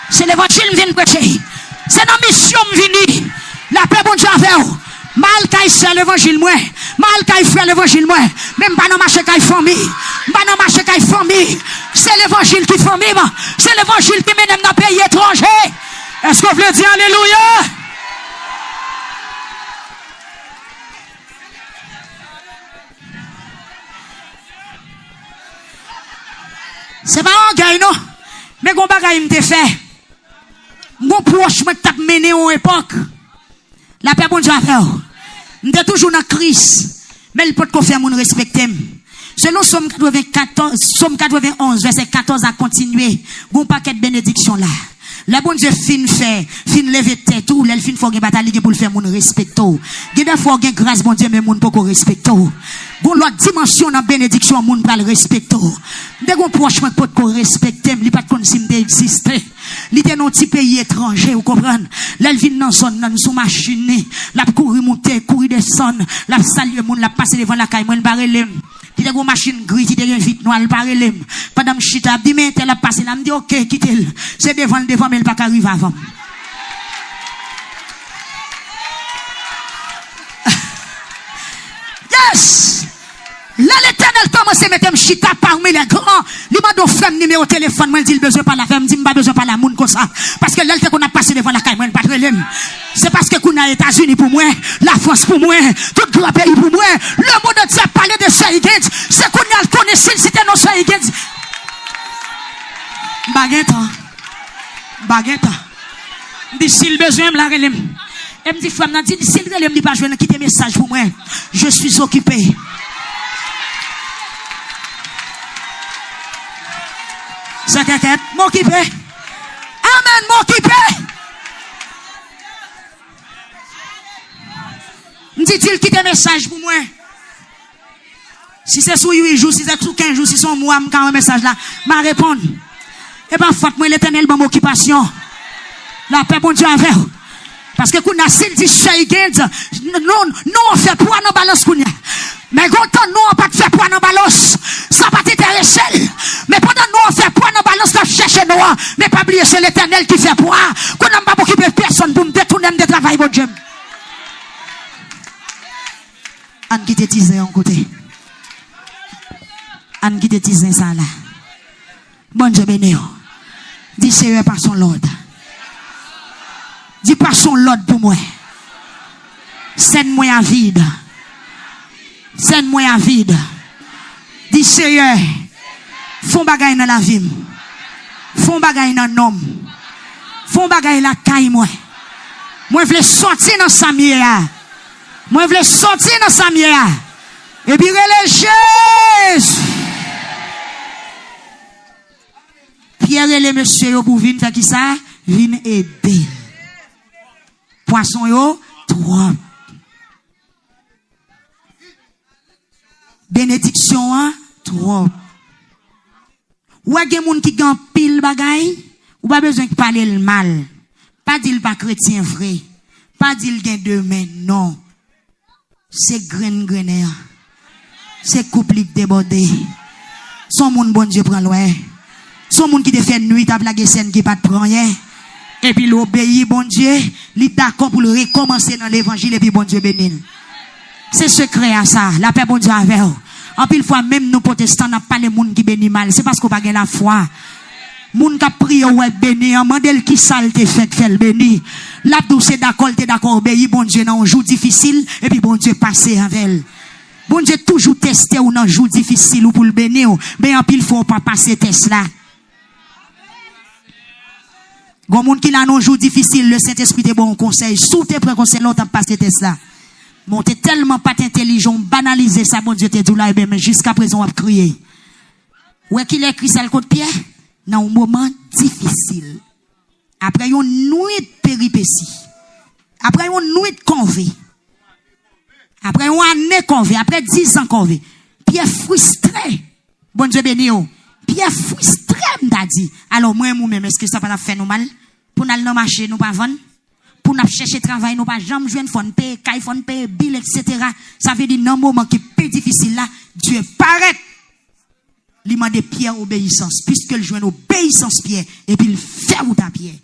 c'est l'évangile vient prêcher. C'est notre mission vini. La paix bon Dieu avec vous. Mal kay c'est l'évangile moi. Mal kay frère l'évangile moi. Même pas dans marché kay famille. Pas dans marché kay famille. C'est l'évangile qui famille. C'est l'évangile qui mène dans pays étranger. Est-ce que vous voulez dire alléluia? C'est pas un gars non. Mais gon bagay m'te fait. Mon proche m'a t'a mené en époque. La paix bon Dieu a fait. M'était toujours dans crise. Mais il peut te faire mon respecter. Selon Somme 91, verset 14 à continuer. Bon paquet de bénédiction là. Le bon Dieu fin lever tête ou le fin faut gen bataille pour le faire moun respecto. Gen des fois gen grâce bon Dieu mais moun pas ko respecto. Gon l'autre dimension dans bénédiction moun pas le respecto. Dès gon proche moi pas ko respecter, li pas konn si m'te exister. Li te non petit pays étranger, vous comprenez? L'elle vient dans zone nan sous machine, la courir monter, courir descendre, la saluer moun, la passer devant la caille, moi barrelem. Ti te go machine gris, ti te gen vite noir, barrelem. Pendant chita, di men tel a passé, la me dit OK, quittez-le. C'est devant mais il pas arriver avant. Yes! Là, l'Éternel commence à mettre chita parmi les grands. Il m'a donné frère numéro téléphone. Moi, il dit, il besoin pas la femme. Il dit, pas besoin pas la moun comme ça. Parce que là, qu'on a passé devant la caille, moi, il pas de relève. C'est parce que qu'on a les États-Unis pour moi, la France pour moi, tout grand pays pour moi. Le monde entier a parlé de Saïgens. C'est qu'on a le connaissance, c'était nos Saïgens. Baguette. Dit, s'il besoin, me la relève. Elle me dit, frère, dit, s'il relève, il pas jouer, quitter message pour moi. Je suis occupé. C'est quelqu'un, m'occuper. Amen, m'occuper. Me dit-il quitte un message pour moi. Si c'est sur 8 jours, si c'est sur 15 jours, si c'est moi, je un message là, m'a répondre. Et pas faute, moi, l'Éternel, mon occupation. La paix, bon Dieu, avec. Parce que qu'on a s'il dit, non, on fait poids dans balance qu'on y a. Mais quand nous, on pas fait poids dans balance, ça va t'intéresser. Mais pendant nous, on fait poids dans balance, on cherche nous, mais pas oublier, c'est l'Éternel qui fait poids. Qu'on n'a pas occupé personne pour me détourner de travail, bon Dieu. Anne qui te disait en côté. Anne qui te disait ça là. Bon Dieu béni. Dis Seigneur par son l'ordre. Dis par son l'ordre pour moi. Send-moi à vide. Send-moi à vide. Dis Seigneur. Font bagaille dans la vie. Font bagaille dans l'homme. Font bagaille la caille moi. Moi je veux sortir dans sa mière. Moi je veux sortir dans sa mière. Et puis relâcher. Pierre et les messieurs pour venir faire qui ça? Venir aider. Poisson yo, trop. Bénédiction, hein, trop. Ou a gen moun qui gan pile bagay, ou pas besoin de parler le mal. Pas dire pas chrétien vrai. Pas dire gen demain, non. C'est grainer. C'est couple débordé. Son moun bon Dieu prend loin. Son moun qui te fait nuit à blaguer scène qui pas de prend rien. Et puis l'obéit bon Dieu, il est d'accord pour le recommencer dans l'évangile et puis bon Dieu bénit. C'est secret à ça, la paix bon Dieu avec vous. En pile fois même nous protestants n'a pas les moun qui bénit mal, c'est parce qu'on pas gagne la foi. Moun qui prie ou béni, mandel qui sale te fait le béni. La douce d'accord, t'es d'accord obéi bon Dieu dans un jour difficile et puis bon Dieu passer avec elle. Bon Dieu toujours testé ou dans un jour difficile ou pour le bénir, mais en pile faut pas passer test là. Gon moun qui l'a non jour difficile, le Saint-Esprit te bon conseil, sous tes prêts conseils, l'autre passé test là. Bon, t'es tellement pas intelligent, banaliser ça, bon Dieu te dit là, et même jusqu'à présent, on a crié. Ouais, qu'il écrit ça le côté Pierre? Dans un moment difficile. Après une nuit de péripéties. Après une nuit de convé. Après une année convé. Après 10 ans convé. Pierre frustré. Bon Dieu béni. Pierre frustré, m'a dit. Alors, moi-même, est-ce que ça va faire nous mal? Pour nous aller marcher, nous pas vendre? Pour nous chercher travail, nous pas jamais jouer, faut nous payer, faut nous payer, bill, etc. Ça veut dire, dans un moment qui est plus difficile là, Dieu paraît. Il m'a dit Pierre obéissance, puisque le joue une obéissance Pierre, et puis il fait ou ta Pierre.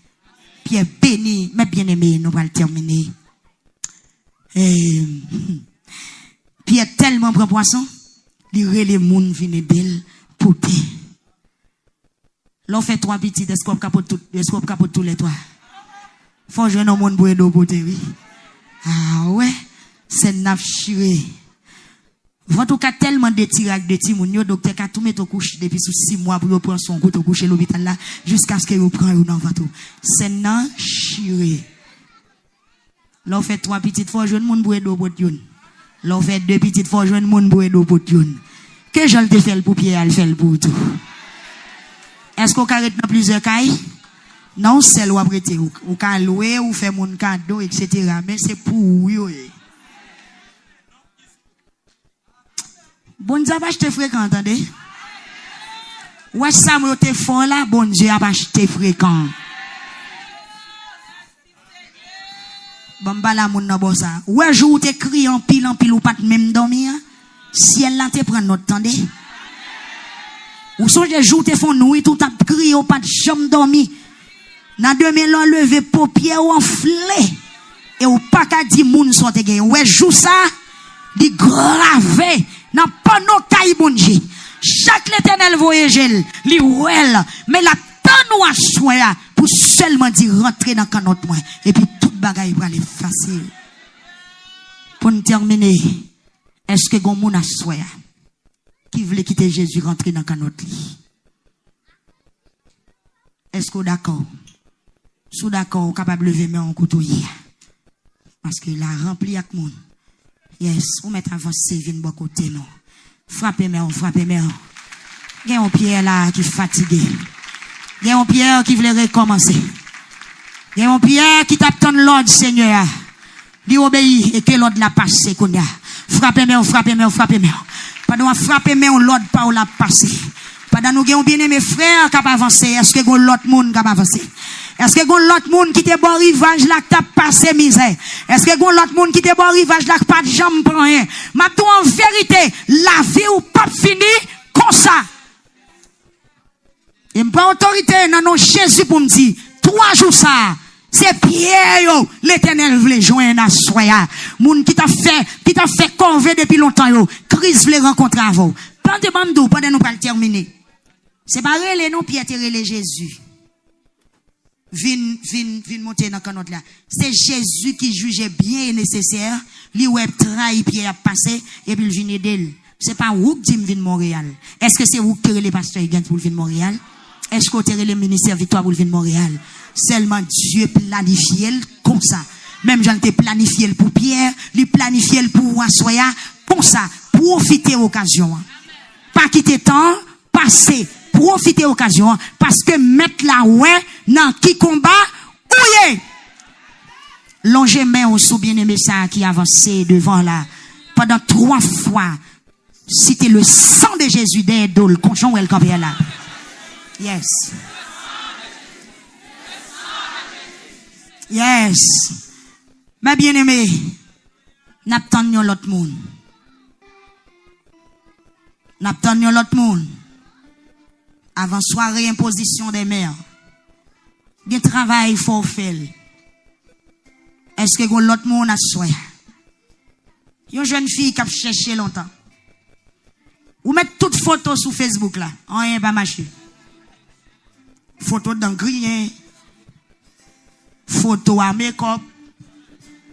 Pierre béni, mais bien aimé, nous allons le terminer. Pierre tellement prend poisson, il relève les moun vine belle, poté. L'on fait 3 petits, escope capote tous les 3. Faut jouer dans monde pour d'eau poté, oui. Ah ouais, c'est naf chiré. Votre cas tellement de tirac de timoun, yo docteur ka tout mettre au couche depuis 6 mois pour prendre son coup au coucher l'hôpital là jusqu'à ce que vous prenne dans votre. C'est nan chiré. L'on fait 3 petites fois jeune monde pour d'eau potion. L'on fait 2 petites fois jeune monde pour d'eau potion. Que je le fait pour Pierre, elle fait pour tout. Est-ce qu'on arrête dans plusieurs cailles? Non, c'est ou prêter ou ka louer ou faire mon cadeau etc. mais c'est pour yo. Bon Dieu a acheté fréquent, entendez? Ouais, ça me te font là, bon Dieu a acheté fréquent. Bon, bah la moun nan bon ça. Ouais, jour te crie en pile ou pas même dormir. Si elle là te prend notre tendez. Ou songe jour te font nuit tout t'a crié ou pas de chambre dormir. Nan demain l'on lever paupière ou enflé. Et ou pas ka di moun son te gen. Ouais, jour ça, di gravé nan pas nos caille bon Dieu. Chaque l'Éternel voyagel, li ouel, mais la temps nous a soya pour seulement dire rentrer dans canot moi et puis toute bagaille va aller facile. Pour nous terminer, est-ce que gon moun a soya qui voulait quitter Jésus rentrer dans canot li? Est-ce que d'accord? Sous d'accord, capable lever mais en couteau parce que la rempli avec moun. Yes, ou met avancer vinn bon côté non. Frappez moi. Il y a un Pierre là qui est fatigué. Il y a un Pierre qui veut recommencer. Il y a un Pierre qui t'attend l'ordre, Seigneur. Il obéit et que l'ordre l'a passé. Frappez-moi. Pendant frappez-moi, l'ordre pas ou l'a passé. Pendant nous avons bien aimé frères qui ont avancé. Est-ce que l'autre monde qui a avancé? Est-ce que l'autre monde qui te bon rivage là qui t'a passé misère? Est-ce que l'autre monde qui te bon rivage là qui pas de jambe prend rien? Maintenant en vérité, la vie ou pas fini comme ça. Et pas autorité dans non Jésus pour me dire 3 jours ça. C'est Pierre yo, l'Éternel voulait joindre à soya. Moun qui t'a fait conver depuis longtemps yo. Christ voulait rencontrer avant. Pendant bandou pendant nous pas le terminer. C'est pas relé non Pierre relé Jésus. Vin monter dans canot là. C'est Jésus qui jugeait bien et nécessaire. Li ouais trahi Pierre a passé et puis il vient d'elle. C'est pas vous qui dit vin Montréal. Est-ce que c'est vous qui les pasteurs Higgins pour venir Montréal? Est-ce que vous avez le ministère Victoire pour venir Montréal? Seulement Dieu planifie comme ça. Même j'en ai planifié pour Pierre, il planifié pour Assoya, comme ça, profiter l'occasion. Pas quitter temps, passer, profiter l'occasion, parce que mettre la ouais, dans qui combat, ouye! Longez main au sous bien-aimé ça qui avançait devant là, pendant 3 fois, citer le sang de Jésus d'aide, le conchon ou le campé là. Yes. Yes. Ma bien-aimé, n'attendons l'autre monde. N'attendons l'autre monde. Avant soirée imposition des mères. Des travail faut faire. Est-ce que l'autre monde a soin? Une jeune fille qui a cherché longtemps. Ou mettre toutes photos sur Facebook là. Rien pas marché. Photo d'un grien. Photo à make-up.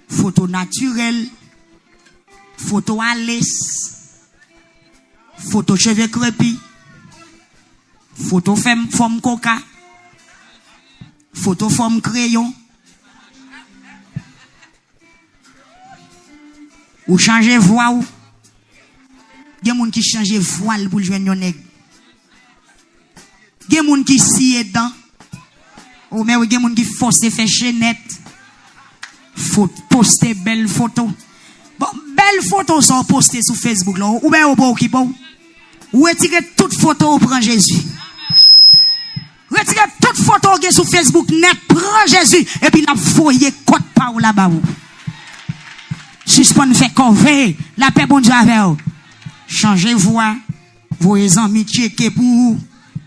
Photo naturelle. Photo à laisse. Photo cheveux crépus. Photo forme coca. Photo forme crayon. Ou changer voix ou. Il y a des gens qui changent voile pour joindre un nègre. Il y a des gens qui scie dedans. Ou mais il y a des gens qui forcent faire chaînette. Faut poster belle photo. Bon, belle photo sont postées sur Facebook là. Ou bien au beau qui bon. Ou retirez toute photo prend Jésus. Retirez toute photo qui sur Facebook net prend Jésus et puis la foyer côte par là-bas. Suspend fait conver la paix bon Dieu avec vous. Changez voix. Vos amis checker pour vous.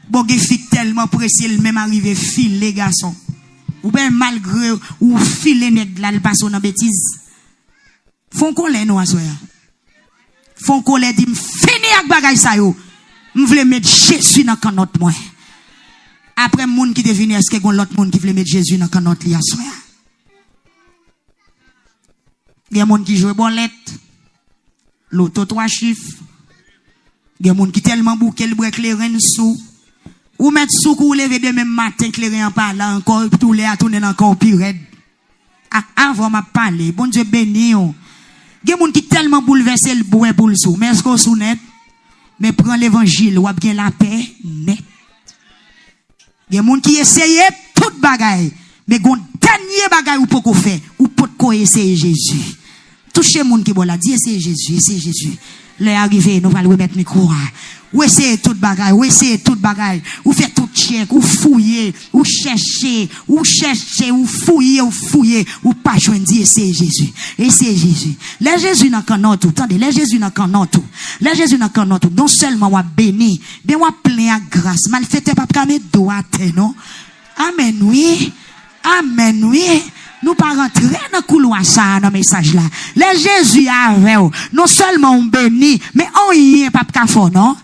Bon, fille tellement pressé, le même arrivé fil les garçons. Ou bien malgré ou fil les nègres là, le passe dans bêtise. Font qu'on les nous à soya. Font qu'on les dit fini avec bagay ça yo. M'vle mettre Jésus dans canot moi. Après moun qui devine est-ce que gon l'autre moun qui veut mettre Jésus dans canot li à soya. Il y a moun qui joue bolette. L'auto 3 chiffres. Il y a moun qui tellement bouquet le break les reines sous. Ou mettre sous ou lever de même matin clairer en parlant encore tous les à tourner encore pire raide. Avant m'a parler, bon Dieu béni yo. Il y a moun qui tellement bouleversé le bois pour le sou. Mais est-ce qu'on sou net? Mais prend l'évangile ou a bien la paix net. Il y a moun qui essaye tout tout bagaille. Mais gon dernier bagaille ou pas qu'on fait, ou pas qu'on essayer Jésus. Touchez moun qui bon là, dis c'est Jésus, c'est Jésus. Les arrivé, nous allons remettre micro. Ou essayez tout bagaille, ou essayez tout bagaille, ou fait tout check, ou fouiller, ou chercher, ou fouiller, ou pas joindre, dis c'est Jésus. Et c'est Jésus. Les Jésus n'a qu'un tout. Attendez, les Jésus n'a qu'un tout. Les Jésus n'a qu'un tout. Non seulement wa béni, mais wa plein à grâce. Mal fait pas camé droit, non? Amen, oui. Amen, oui. Nous pas rentrer dans le couloir ça, dans le message là. Les Jésus avec non seulement on béni, mais on y est pas cafon, non?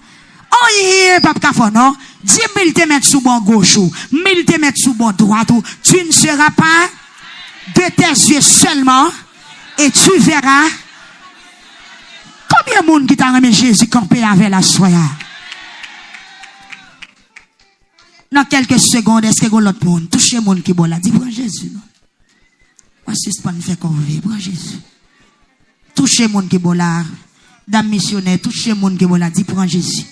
On y est pas cafon, non? 10 000 te mettre sous bon gauche, 1000 te mettre sous bon droite, tu ne seras pas de tes yeux seulement, et tu verras combien de monde qui t'a remis Jésus campé avec la soya. Dans quelques secondes, est-ce que l'autre monde, touchez le monde qui est là, dis prends Jésus, non? Pas suspendre faire convier, prends Jésus. Touchez le monde qui est là, dame missionnaire, touchez le monde qui est là, dis prends Jésus.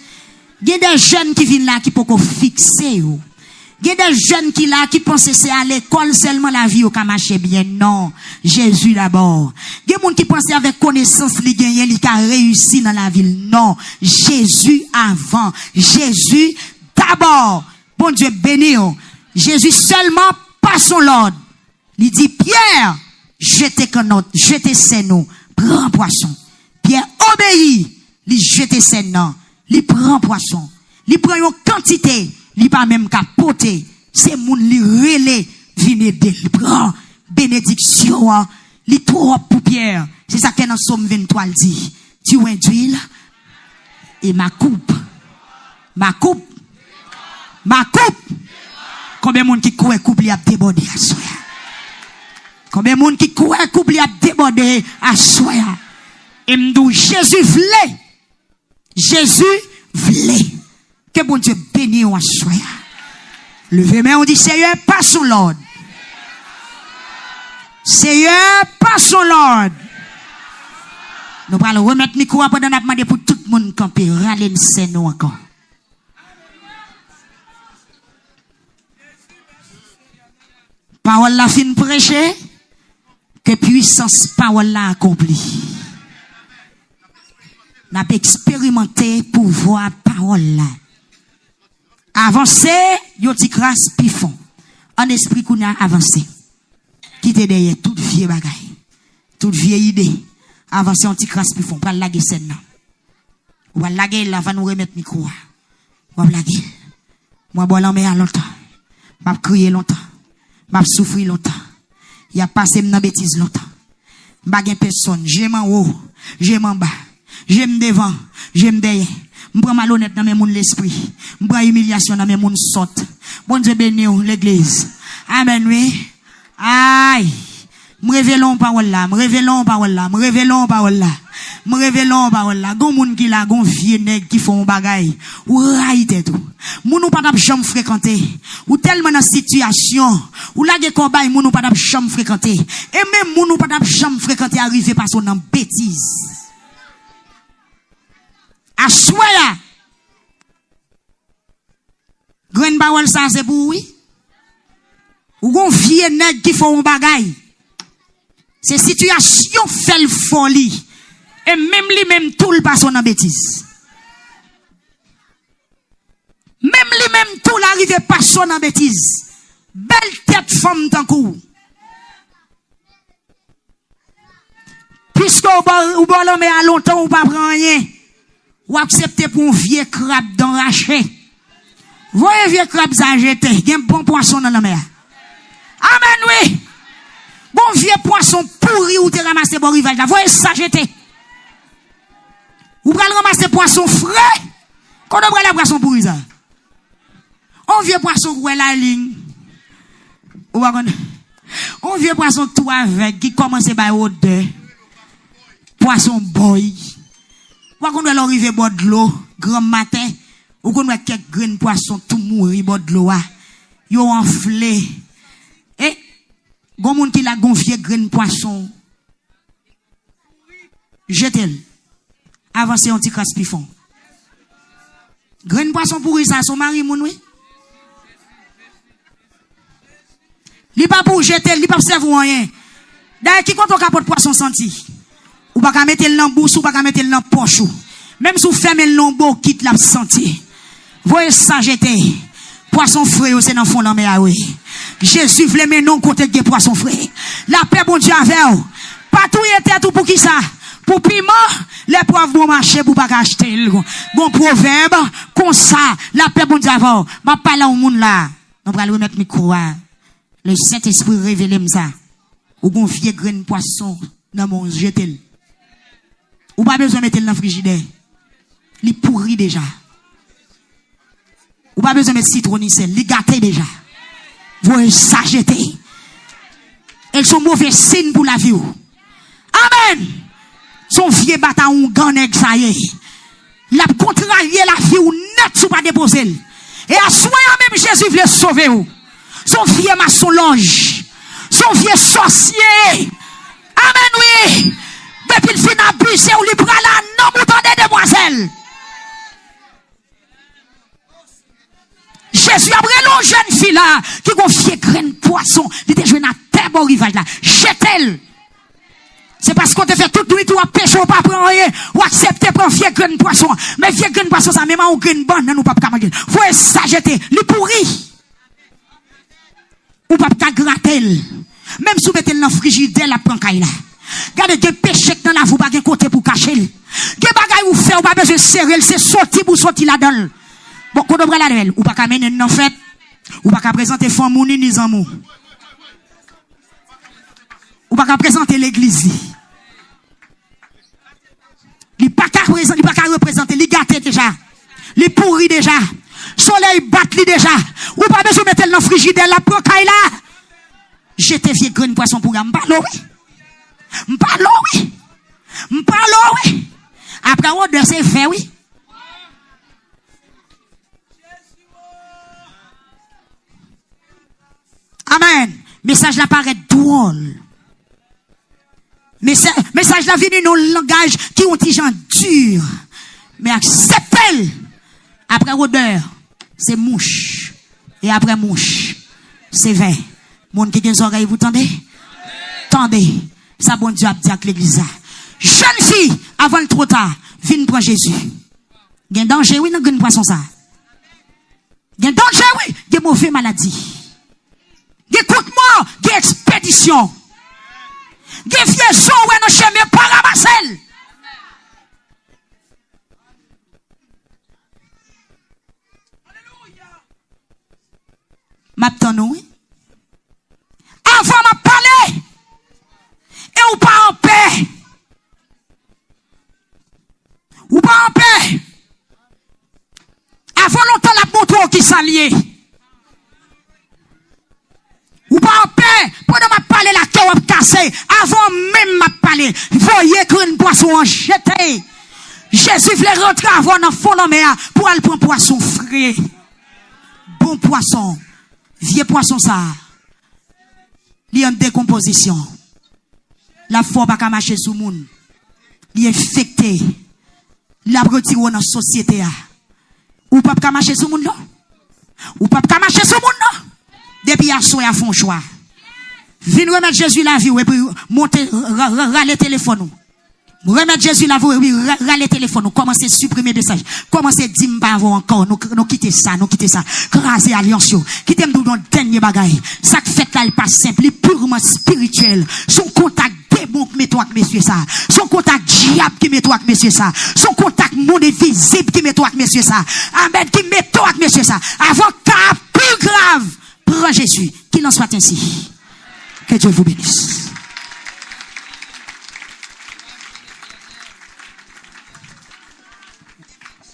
Il y a des jeunes qui viennent là qui peuvent fixer. Il y a des jeunes qui là qui pensent que c'est à l'école seulement la vie au ka marcher bien. Non, Jésus d'abord. Il y a des gens qui pensent avec connaissance li gagner li ka réussi dans la vie. Non, Jésus avant, Jésus d'abord. Bon Dieu béni. Jésus seulement pas son l'ordre. Il dit Pierre, jetez canotte, jetez seno, prends poisson. Pierre obéit, il jette seno. Il prend poisson, il prend une quantité, il pas même capoter, c'est moun li relé vine d'elle, il prend bénédiction, il trop pour Pierre. C'est ça que dans Somme 23 il dit, tu es d'huile et ma coupe. Combien de monde qui croit coupe li a débordé à soi? Combien de monde qui croit coupe li a débordé à soi? Et m'dou Jésus voulait. Jésus voulait que bon Dieu bénisse à soi. Levez-moi, on dit Seigneur, pas son l'ordre. Seigneur, pas son l'ordre. Nous allons remettre micro pendant qu'on a demandé pour tout le monde camper. Râler le nous encore. Parole la fin prêcher, que puissance parole la accomplie. N'a pas expérimenté pouvoir parole là. Avancer, yon ti crasse pifon. En esprit qu'on a avancé. Quitte derrière toute vieille bagaille. Toute vieille idée. Avancer, on ti crasse pifon. Pas laguer scène là. Ou va laguer là, va nous remettre micro. Ou va laguer. Moi, bon, l'en à longtemps. M'a crier longtemps. M'a souffrir longtemps. Y a passé dans bêtise longtemps. M'a gen personne. J'aime en haut. J'aime en bas. J'aime devant, j'aime derrière. M'prends malhonnête dans mes moun l'esprit. M'prends humiliation dans mes moun saute. Bon Dieu béni l'église. Amen, oui. Aïe. M'révélons parole là, m'révélons parole là, m'révélons parole là. M'révélons parole là. Gon moun qui là, gon vieux nèg qui font bagaille. Ou raïte tout. Moun ou pas d'ap chambre fréquenter. Ou tellement dans situation. Ou la ge kobay moun ou pas d'ap chambre fréquenter. Et même moun ou pas d'ap chambre fréquenter arriver parce qu'on en bêtise. Assoya. Green parole ça c'est pour oui. Ou gon vieux nèg qui font un bagay. C'est situation fait le folie. Et même lui même tout le passe en bêtise. Même lui même tout l'arrive passe en bêtise. Belle tête femme tant coup. Puisque ou bon l'homme à longtemps ou pas prend rien. Ou accepter pour un vieux crabe d'enracher. Voyez vieux crabe ça jeté, il y a un bon poisson dans la mer. Amen oui. Bon vieux poisson pourri ou te ramasser bon rivage là, voyez ça jeté. Ou pral ramasser poisson frais. Quand on prend la poisson pourri ça. On vieux poisson ou la ligne. Ou on vieux poisson tout avec qui commence par odeur. Poisson boy. Ou qu'on doit l'arriver bord de l'eau, grand matin, ou qu'on doit quelques graines poisson tout mourir bord de l'eau. Yo enflé. Et gon moun qui la gonfie graines poisson. Jetez-le. Avancez un petit crasse pifon. Graines poisson pourri ça son mari moun oui. Li pas pour jeter, li pas servir rien. D'ailleurs, qui compte au capot de poisson senti? Ou pas qu'à mettre le dans bouche, ou pas qu'à mettre le dans poche. Même si vous fermez le nombre, quitte la senti. Voyez ça jeter. Poisson frais, c'est dans le fond de la mer. Jésus voulait mais non côté de poisson frais. La paix, bon Dieu, avec vous. Pas tout y était tout pour qui ça? Pour piment, les poivres vont marcher pour pas acheter. Bon proverbe, comme ça, la paix, bon Dieu, avec vous. Ma parle au monde là. On va le remettre micro. Le Saint-Esprit révèle ça. Ou bon vieux grain de poisson dans mon jetel. Ou pas besoin de mettre dans le frigidaire. Il pourrit déjà. Ou pas besoin de mettre citron ni sel. Il gâté déjà. Vous ça jeter. Elles sont mauvais signes pour la vie. Amen. Son vieux bataillon ganek ça y est. La contrarié la vie ou net sous pas déposer. Et à soi même Jésus veut sauver ou. Son vieux maçon longe. Son vieux sorcier. Amen oui. Depuis le fin abusé ou li prend la non mouton des demoiselles. Jésus a pris l'eau jeune fille là qui confie graine poisson. Il était joué dans terre bon rivage là. Jette-elle. C'est parce qu'on te fait toute nuit ou à pêcher ou pas prendre rien ou accepter prendre vieux graine poisson. Mais vieux graine poisson ça même en graine bonne nous pas manger. Faut ça jeter, li pourri. Ou pas gratter. Même si vous mettez dans le frigidaire la prend caille là. Regardez des péchés dans la vous pas côté pour cacher. Des bagailles ou faire ou pas besoin de serrer, c'est sorti pour sortir là-dedans. Bon, qu'on devrait la ou pas qu'à mener une fête, ou pas qu'à présenter femme mouni ni zamou. Ou pas qu'à présenter l'église. Il pas qu'à représenter, il gâté déjà. Il pourri déjà. Soleil bat li déjà. Ou pas besoin de mettre dans le frigidaire la procaille là. J'étais vieux grain poisson pour m'parlo oui. M'parlo oui. M'parlo oui. Après on de c'est fait oui. Amen. Message là paraît drôle. Message là vient dans le langage qui ont des gens durs. Mais acceptez. Après odeur, c'est mouche. Et après mouche, c'est vin. Monde qui a des oreilles, vous tendez? Tendez. Ça bon Dieu a dit à l'église. Jeune fille, avant le trop tard, viens prendre Jésus. Il y a un danger, oui, dans une poisson ça. Il y a un danger, oui, il y a une mauvaise maladie. Écoute-moi, il y a expédition. Il y a vieux son où nous chemin par ramasser. M'attends oui. Avant m'a parlé. Et ou pas en paix. Ou pas en paix. Avant longtemps la moto qui s'allie. Ou pas en paix, pendant m'a parlé la cœur cassé, avant même m'a parlé, voyez qu'une poisson en jeté. Jésus voulait rentrer avant dans le fond de la mer pour aller prendre poisson frais. Bon poisson, vieux poisson ça. Il y a une décomposition. La foi pas marcher sous le monde. Il est infecté. Il a retiré dans la société. Ou pas marcher sous le monde non? Ou pas marcher sous le monde non? Depuis à soi à fond choix. Viens remettre Jésus la vie et puis monter râler téléphone. Remettre Jésus la vie et puis râler téléphone. Commencer à supprimer message. Commencer à dire pas encore nous quitter ça, nous quitter ça. Craser alliance. Quitter nous dans le dernier bagaille. Ça fait là pas simple, purement spirituel. Son contact démon qui met toi avec monsieur ça. Son contact diable qui met toi avec monsieur ça. Son contact monde invisible qui met toi avec monsieur ça. Amen qui met toi avec monsieur ça. Avant cas plus grave. Prends Jésus, qu'il en soit ainsi. Que Dieu vous bénisse.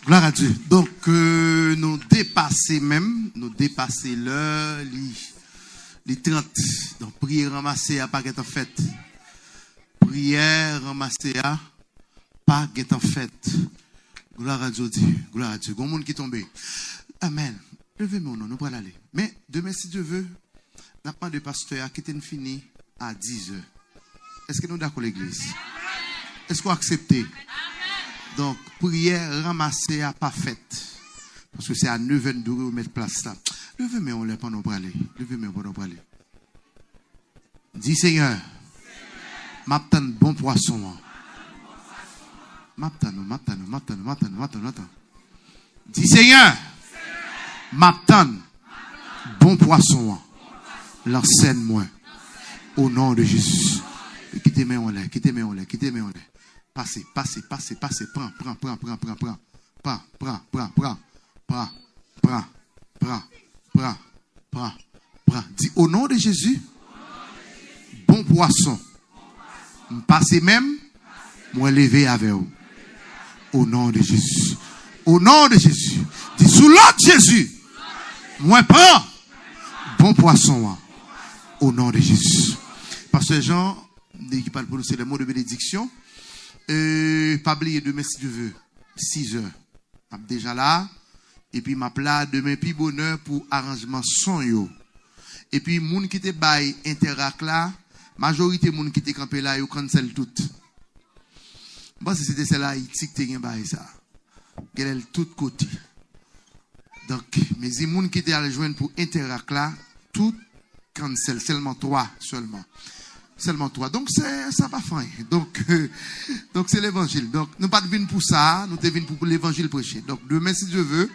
Gloire à Dieu. Donc, nous dépasser l'heure, les 30. Donc, prière ramassée à pas en fait. Prière ramassée à pas en fait. Gloire à Dieu. Gloire à Dieu. Il y a un monde qui est tombé. Amen. Levez-moi, nous pourrons aller. Mais demain, si Dieu veut, n'a pas de pasteur qui est fini à 10 heures. Est-ce que nous sommes d'accord l'église? Est-ce qu'on accepte? Donc, prière ramassée à pas faite. Parce que c'est à 9h12 où mettre place là. Levez-moi, on l'a pas nous pour aller. Levez-moi pour nous aller. Dis Seigneur, m'attends bon poisson. M'attends. Dis Seigneur, m'attends bon poisson. L'enseigne-moi. Au nom de Jésus. Quittez-moi en l'air. Passez. Prends. Dis au nom de Jésus. Bon poisson. Passez même. Moi lever avec vous. Au nom de Jésus. Au nom de Jésus. Dis sous l'autre Jésus. Moi prends. Bon poisson. Au nom de Jésus. Pasteur Jean, qui parle pour nous, c'est le mot de bénédiction. Pas oublier demain si Dieu veut. 6 heures. Déjà là. Et puis m'a plat demain puis bonheur pour arrangement son yo. Et puis moun qui te bail interact là, majorité moun qui te campé là yo cancel tout. Bon si c'était celle-là Haïti qui te gen bail ça. Qu'elle tout côté. Donc mais si moun qui te aller joindre pour interact là, tout cancel seulement 3 seulement. Seulement 3. Donc ça pas fin. Donc c'est l'évangile. Donc nous pas venir pour ça, nous te venir pour l'évangile prêcher. Donc demain si Dieu veut,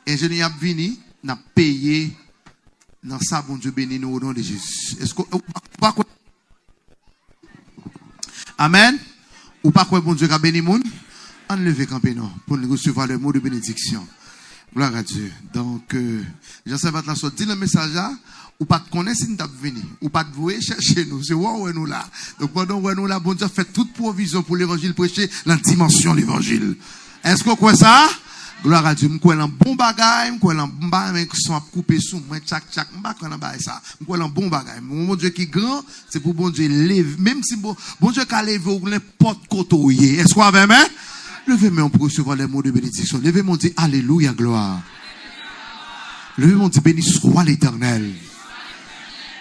ingénieur a vini, n'a payé dans ça bon Dieu béni nous au nom de Jésus. Est-ce que pas quoi? Amen. Ou pas quoi bon Dieu a béni moun? Enlevez campé non pour nous recevoir le mot de bénédiction. Gloire à Dieu. Donc Jean-Sébastien va te lancer dit le message là. Ou pas de connaître si nous t'avons venu. Ou pas de vouer chercher nous. C'est où nous là. Donc pendant où nous là, bon Dieu fait toute provision pour l'évangile prêcher la dimension de l'évangile. Est-ce qu'on croit ça? Gloire à Dieu. Je crois un bon bagage. Je crois un bon bagage qui sont coupés sous moi. Tchac. Je crois ça. Je crois un bon bagage. Mon Dieu qui est grand, c'est pour bon Dieu lever. Même si bon Dieu qui a levé ou n'importe côté. Est-ce qu'on avait main? Levez-moi pour recevoir les mots de bénédiction. Levez-moi dit Alléluia, gloire. Levez-moi dit béni soit l'Éternel.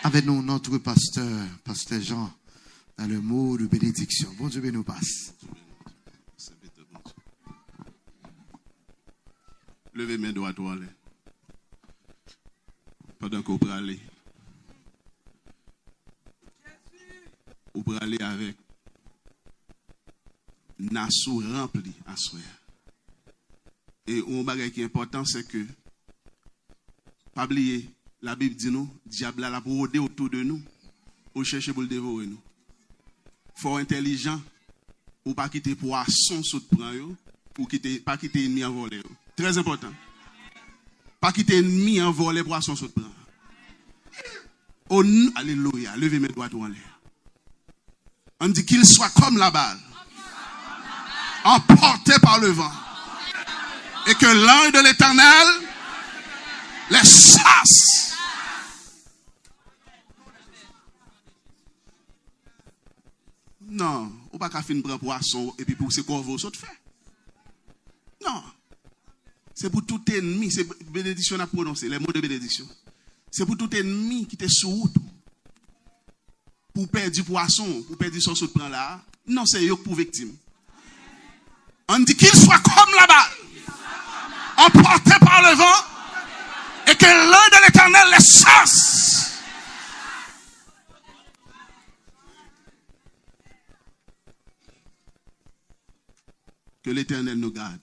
Avec nous, notre pasteur Jean, dans le mot de bénédiction. Bon Dieu nous passe. Levez mes doigts à aller. Pendant qu'on peut aller. On peut aller avec Nassau rempli à soi. Et un bagage qui est important, c'est que, pas oublier, la Bible dit nous, diable a rôdé autour de nous, pour chercher pour le dévorer nous. Faut intelligent, ou pas quitter poisson sous le prend, ou pas quitter ennemi en voler. Très important. Pas quitter ennemi en voler poisson sous le prend. Alléluia, levez mes doigts en l'air. On dit qu'il soit comme la balle, emporté par le vent, et que l'ange de l'Éternel les chasse. Non, on ne peut pas finir prendre poisson et puis pour ces corbeaux, ça te fait. Non. C'est pour tout ennemi, c'est bénédiction à prononcer, les mots de bénédiction. C'est pour tout ennemi qui est sous route. Pour perdre du poisson, pour perdre son saut de prend là. Non, c'est eux pour victime. On dit qu'il soit comme la balle, emporté par le vent, et que l'œil de l'Éternel les chasse. Que l'Éternel nous garde.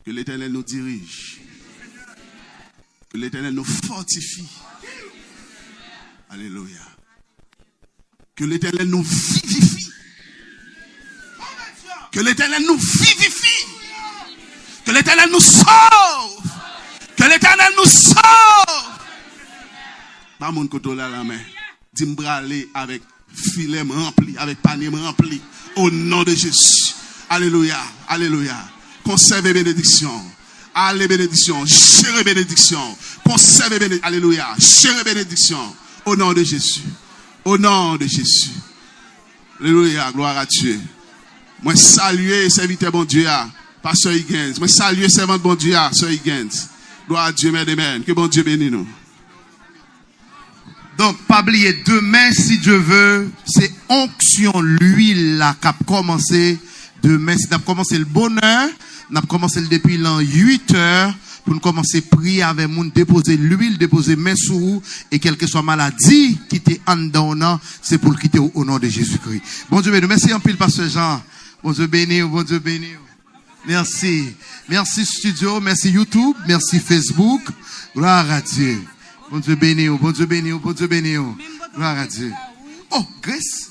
Que l'Éternel nous dirige. Que l'Éternel nous fortifie. Alléluia. Que l'Éternel nous vivifie. Que l'Éternel nous vivifie. Que l'Éternel nous sauve. Que l'Éternel nous sauve. Pas mon côté là la main. Dis-moi aller avec filet rempli, avec panier rempli. Au nom de Jésus. Alléluia. Alléluia. Conserve bénédiction. Allez bénédiction. Chérie bénédiction. Conserve bénédiction. Alléluia. Chérie bénédiction. Au nom de Jésus. Au nom de Jésus. Alléluia. Gloire à Dieu. Moi saluer serviteur bon Dieu. Pasteur Higgins. Moi saluer servant bon Dieu. Sœur Higgins. Gloire à Dieu. Amen. Que bon Dieu bénisse nous. Donc, pas oublier, demain, si Dieu veut, c'est onction, l'huile, là, qui a commencé. Demain, si tu as commencé le bonheur, on a commencé depuis l'an 8 heures, pour pour nous commencer à prier avec nous, déposer l'huile, déposer main sur vous, et quelle que soit maladie qui t'est en dedans, c'est pour le quitter au nom de Jésus-Christ. Bon Dieu béni. Merci en pile, Pasteur Jean. Bon Dieu béni, bon Dieu béni. Merci. Merci studio, merci YouTube, merci Facebook. Gloire à Dieu. Bon Dieu béni, bon Dieu béni, bon Dieu béni. Gloire à Dieu. Oh, Grace.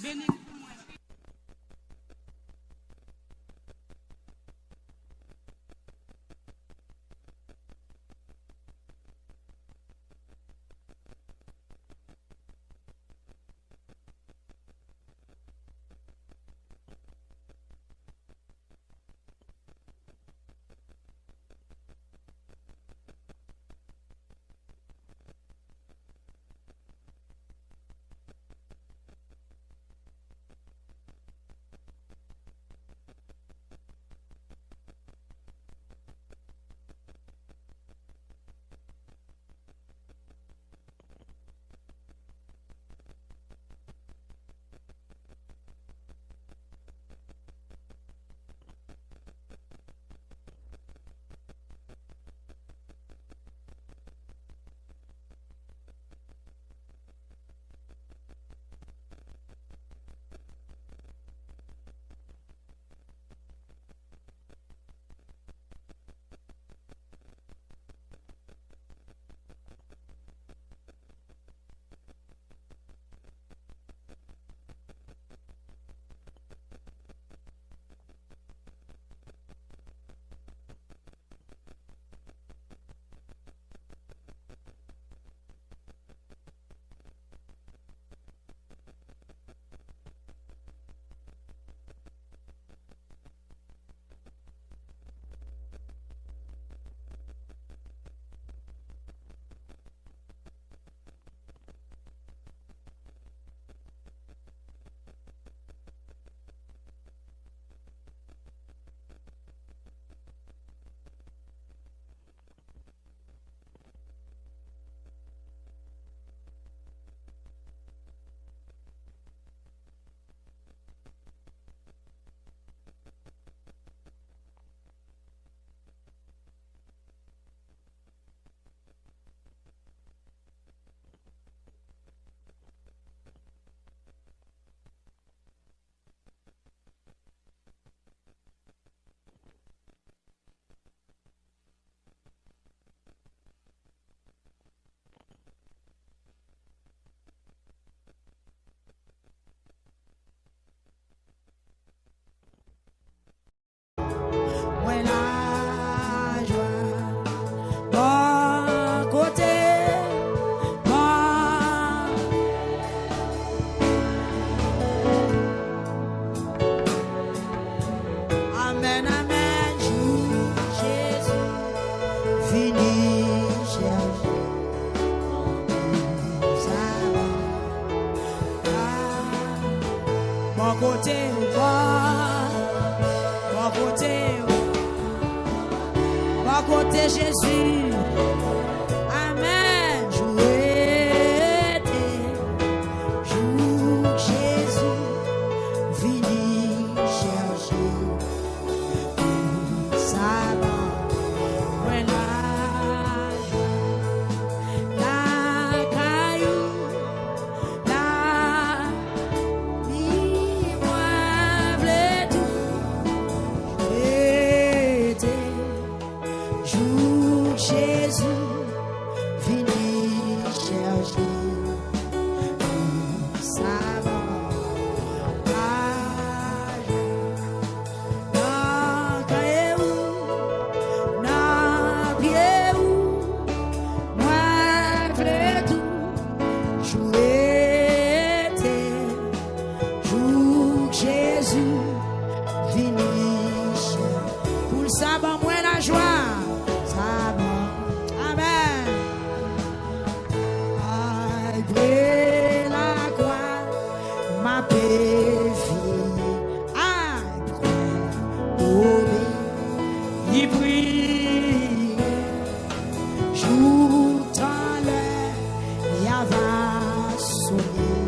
côté Jésus. Amen. Jouez, joue Jésus, vini chercher sa main. Voilà la caillou, la mi-moi v'lait tout. Joue Jésus, vini chercher sa main. Dans caillou, dans pied où, moi v'lait tout. Jouer, joue Jésus, vini chercher. Pour le sabbat, moi la joie. Amen. Malgré la croix, ma paix finit. Il brille, jour dans l'air, il y a va sonner.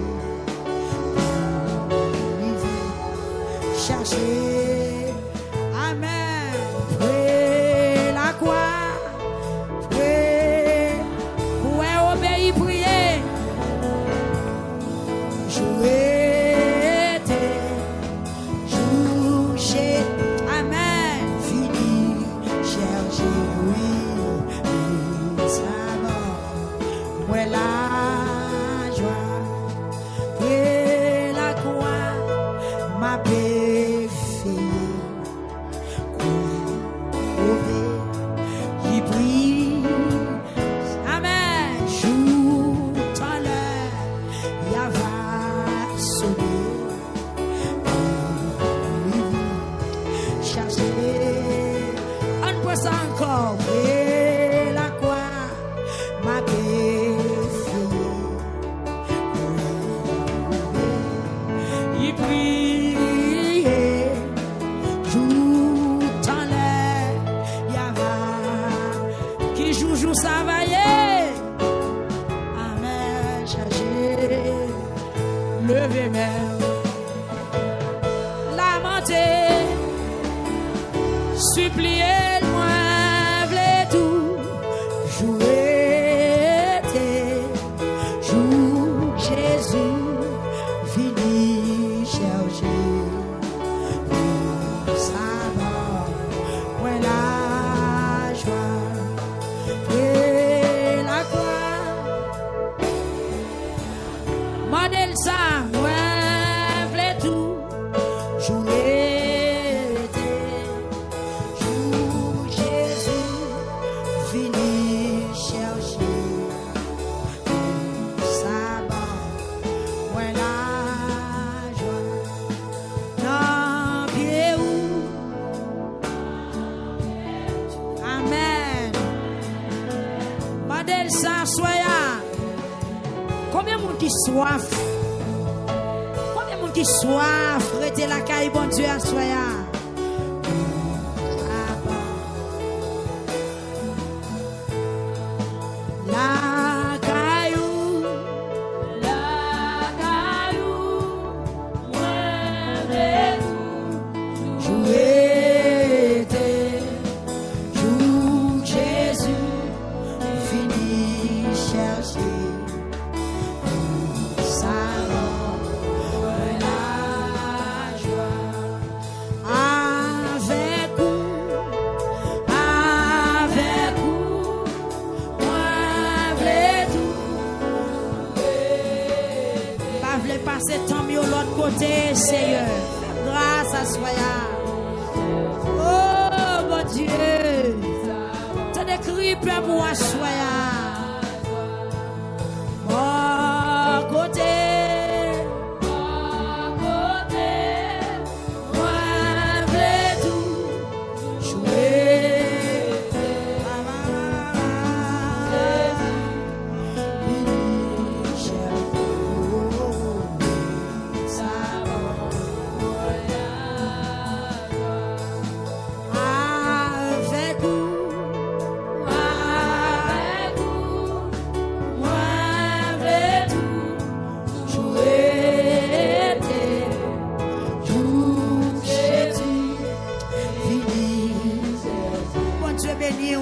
Chercher, amen. Malgré la croix, qui joue travailler. Amen, chargé, levez même, lamenter, supplier, moi, v'lait tout, jouer, joue Jésus, fini, chercher. Ça, ouais, plaît tout, jouer, joue Jésus, fini chercher, sabbat, ouais, la joie, dans pied où, amen, modèle ça, soya, combien de monde qui soif? Qui soif, rete la caille, bon Dieu, à soya. La caillou, ouais, jouer, joue Jésus, fini chercher. Passer tant mieux l'autre côté, Seigneur. Grâce à Soya. Oh, mon Dieu. Tu décris peuple pour Soya. Mon côté. Moi, v'lait tout. Jouer.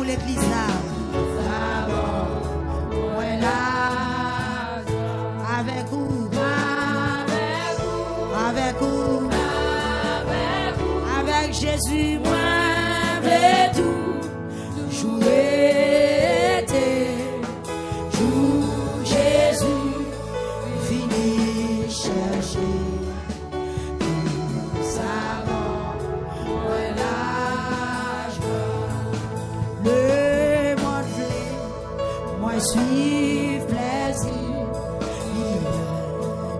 L'église là, voilà, avec vous, avec Jésus, moi, v'lait tout, jouer, joue Jésus, fini chercher, ça va, voilà. Le monde voulait, moi suis plaisir,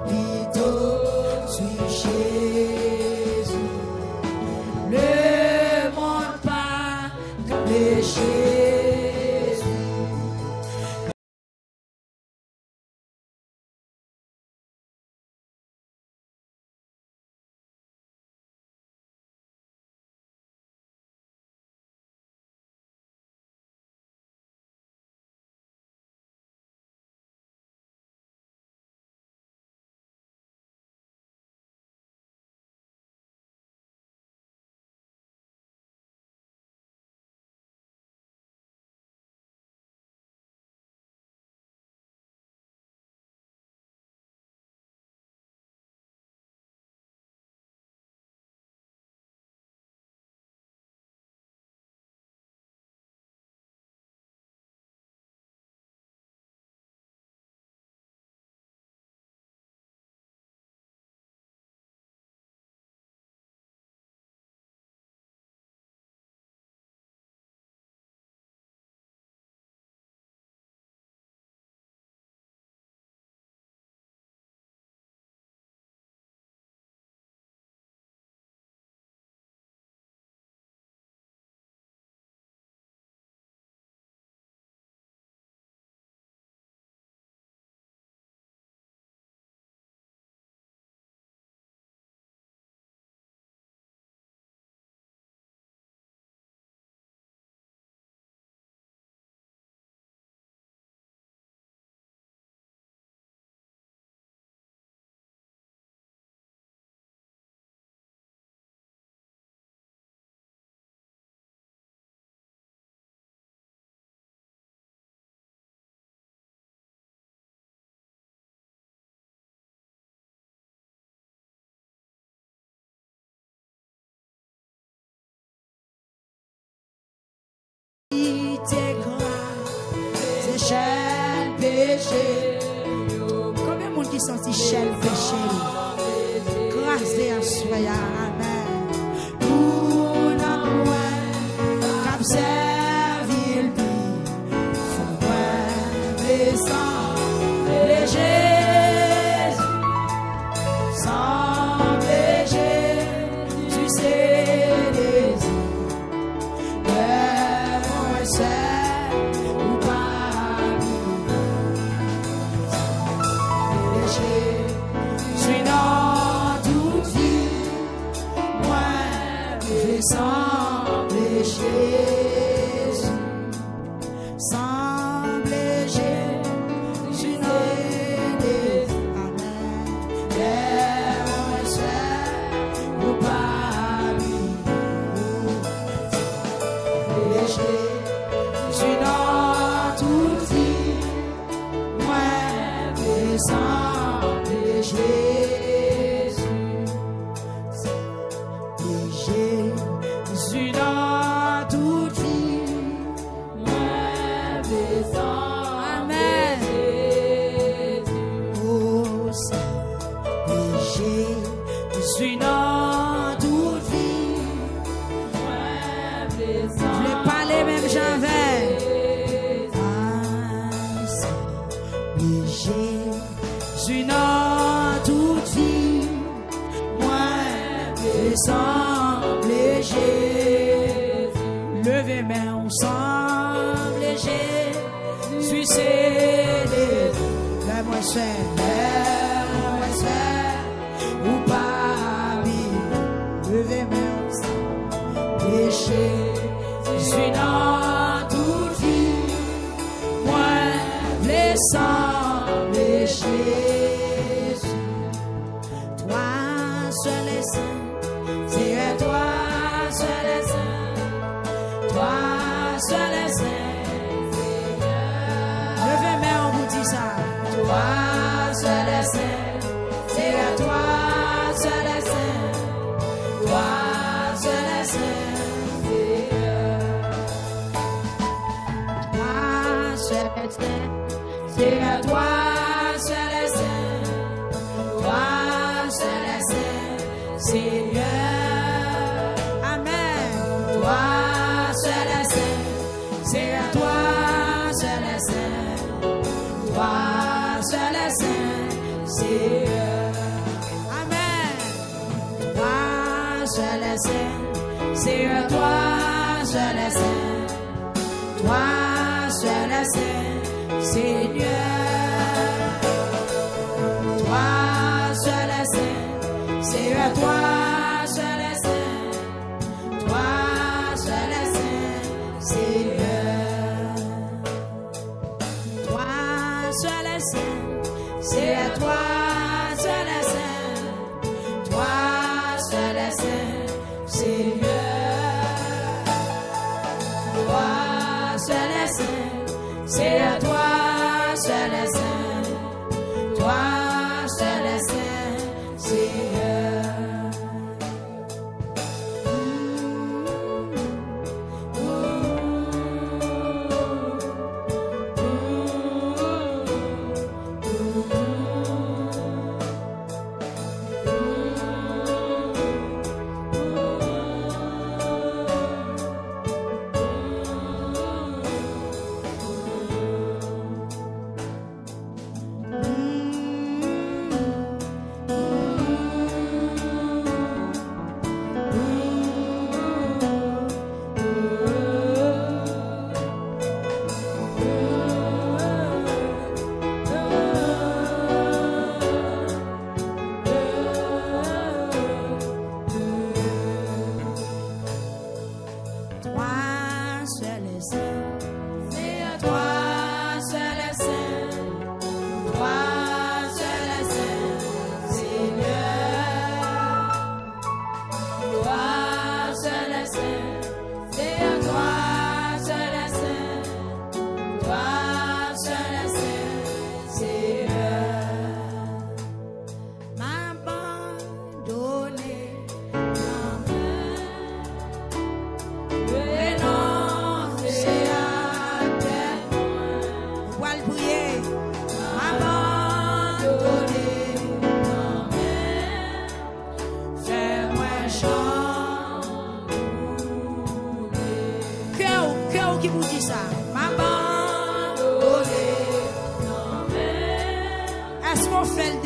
plutôt suis Jésus. Le monde pas péché. Combien de monde qui sorti chèvre péché? Grâce à soi, amen. Pour nous, cap servir le pays, faut sembler Jésus, sembler Jésus, tu sais les moi c'est ou pas léger, je suis dans toute vie, moi je vais sembler Jésus, sembler Jésus, amen, moi c'est ou pas léger, je suis dans toute vie, moi sembler Jésus, léger, je suis dans toute vie, moi amen, oh léger, je suis dans toute vie, je voulais parler même j'avais. Léger, je suis dans toute vie, moi je semble léger. Levez main ensemble léger, je suis cédé. Lève-moi c'est, ou pas levez main ensemble léger, je suis dans toute vie, moi je semble Jésus. Toi seul est saint, c'est à toi seul est saint, toi seul est saint, levez main en vous dit ça. Toi seul est saint, c'est à toi seul est saint, toi seul est saint, toi seul est saint, c'est à toi seul est saint, toi seul est saint, Seigneur, amen. Toi seul est saint, c'est à toi seul est saint, toi seul est saint, Seigneur, amen. Toi seul est saint, c'est à toi seul est saint, toi seul est saint, Seigneur, toi seul est saint, c'est à toi seul est saint, toi seul est saint, Seigneur, toi seul est saint, c'est à toi seul est saint, toi seul est saint, Seigneur, toi seul est saint, c'est à toi seul est saint, toi seul est saint, Seigneur.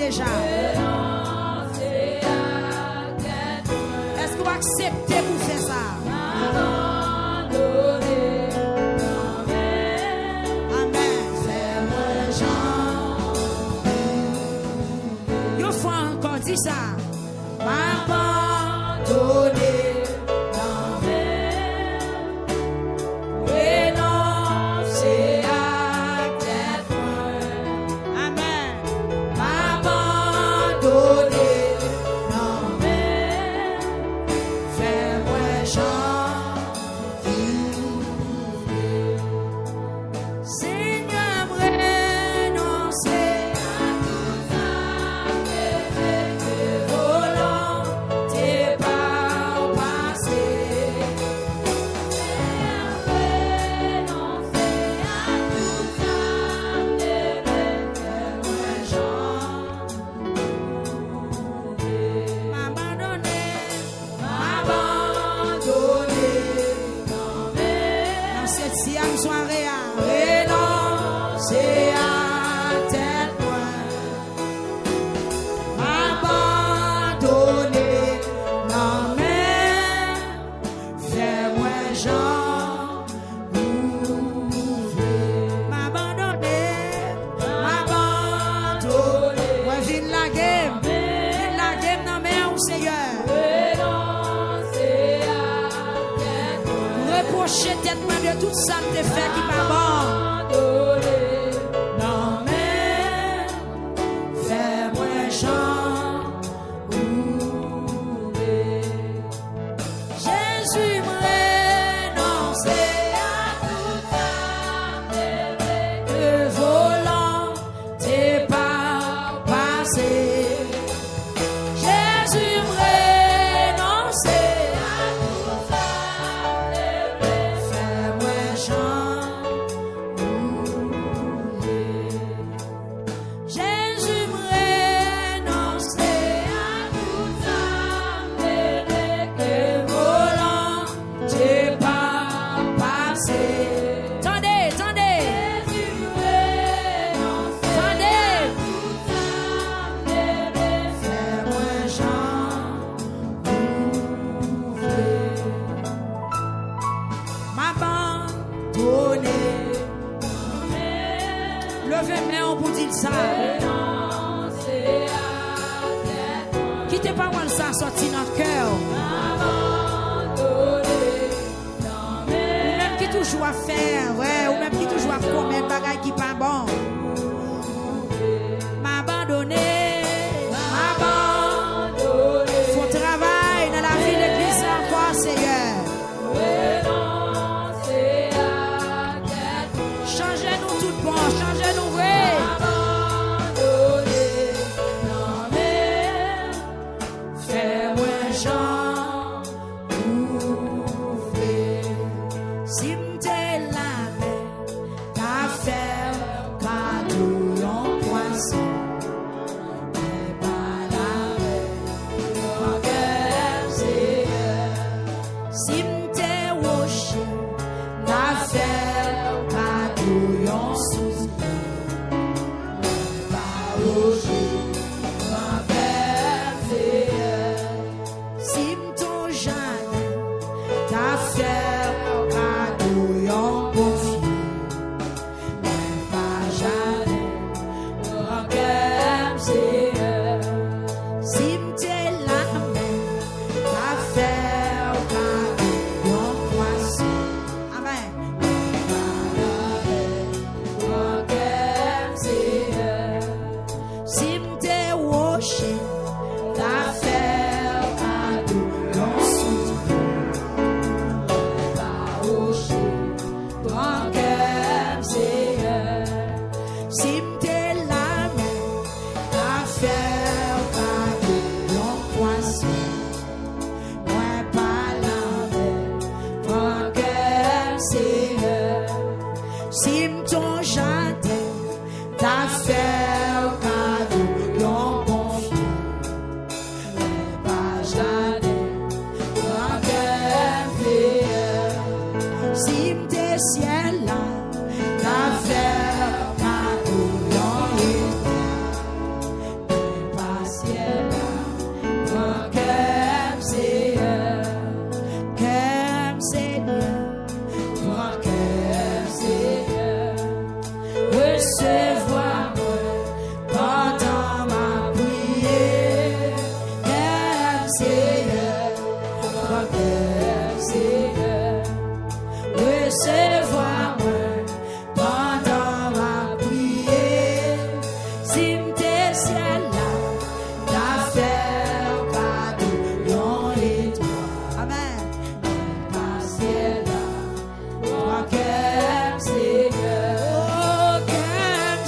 déjà. Est-ce que vous acceptez pour faire ça? Amen. Yo faut encore dire ça. M'abandonner. Tout ça te fait qui pas bon. Non mais fais-moi chant. Jésus m'a renoncé à tout ça. Le volant t'es pas passé. Jésus m'a renoncé à tout ça. Quittez pas moi ça sorti dans le cœur. Ou même qui toujours à faire, ouais, ou même qui toujours à commettre bagaille qui pas bon. M'abandonner, faut travailler dans la vie de l'église encore, Seigneur. Changez-nous tout bon, changez-nous, ouais. recevoir pendant ma prière. Seigneur, Seigneur, recevoir pendant ma prière. Si m'te ciel là, ta faire cadeau, yon et toi. Amen. Ta ciel là, toi cœur, Seigneur, oh cœur,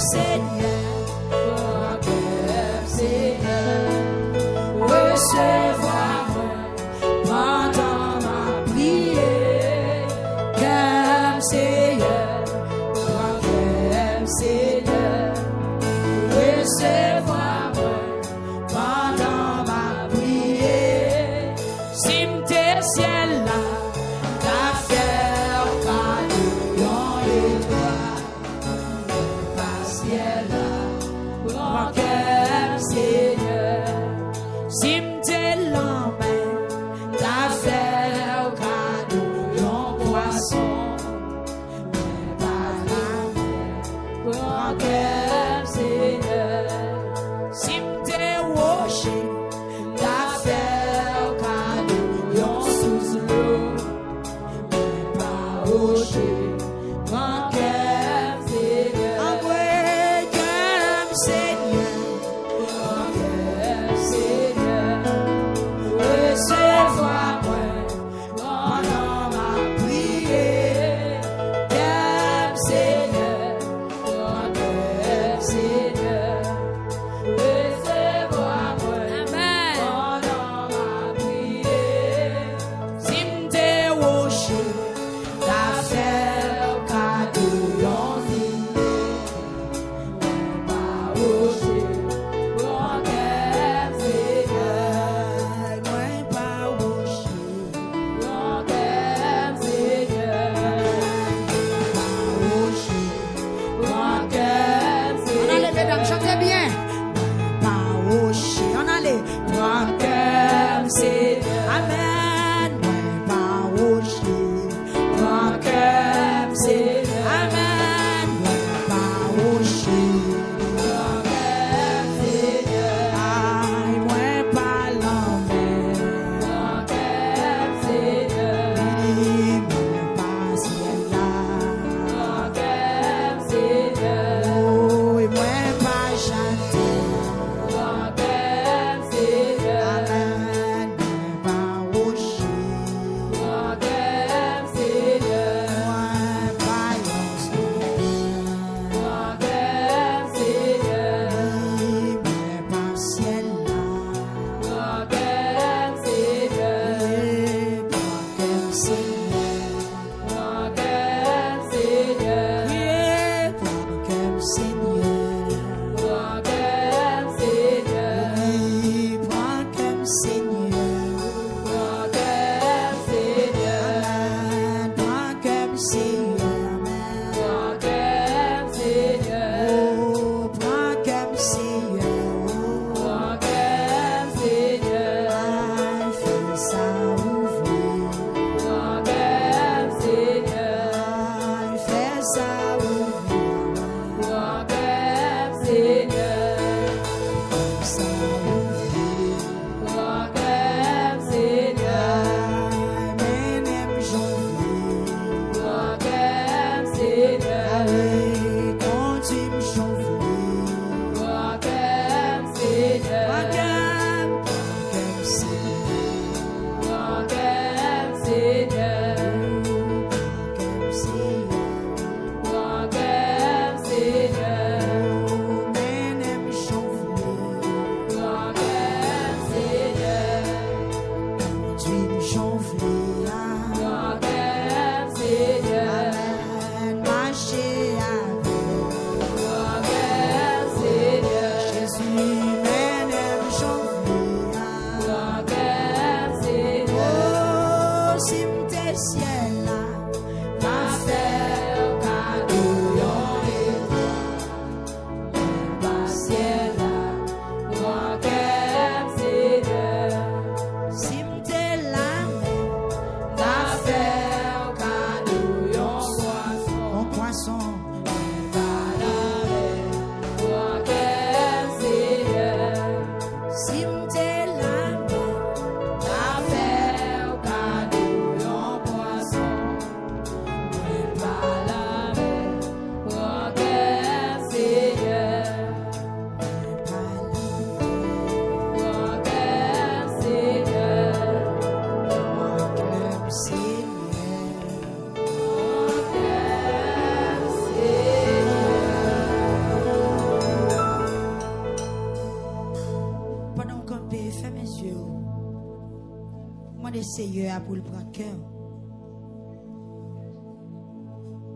demander Seigneur pour le prendre cœur.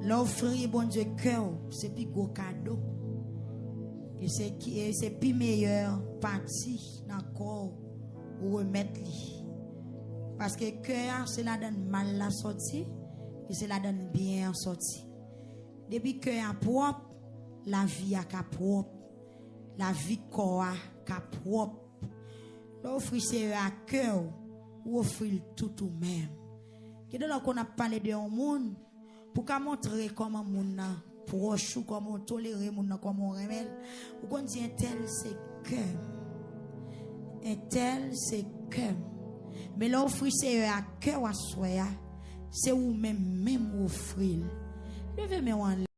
L'offrir, bon Dieu, cœur, c'est plus gros cadeau. Et c'est plus meilleur partie dans le corps ou remettre lui. Parce que cœur, c'est la donne mal la sortie et c'est la donne bien sortie. Depuis que cœur propre, la vie a propre, la vie corps a propre. L'offrir c'est à cœur ou offrir tout ou même. Que de là qu'on a parlé de un monde pour qu'à montrer comment monde proche ou comment tolérer monde comment remet. Ou qu'on dit un tel c'est cœur. Un tel c'est cœur. Mais l'offrir c'est à cœur à soi, c'est ou même offrir. Levez-moi en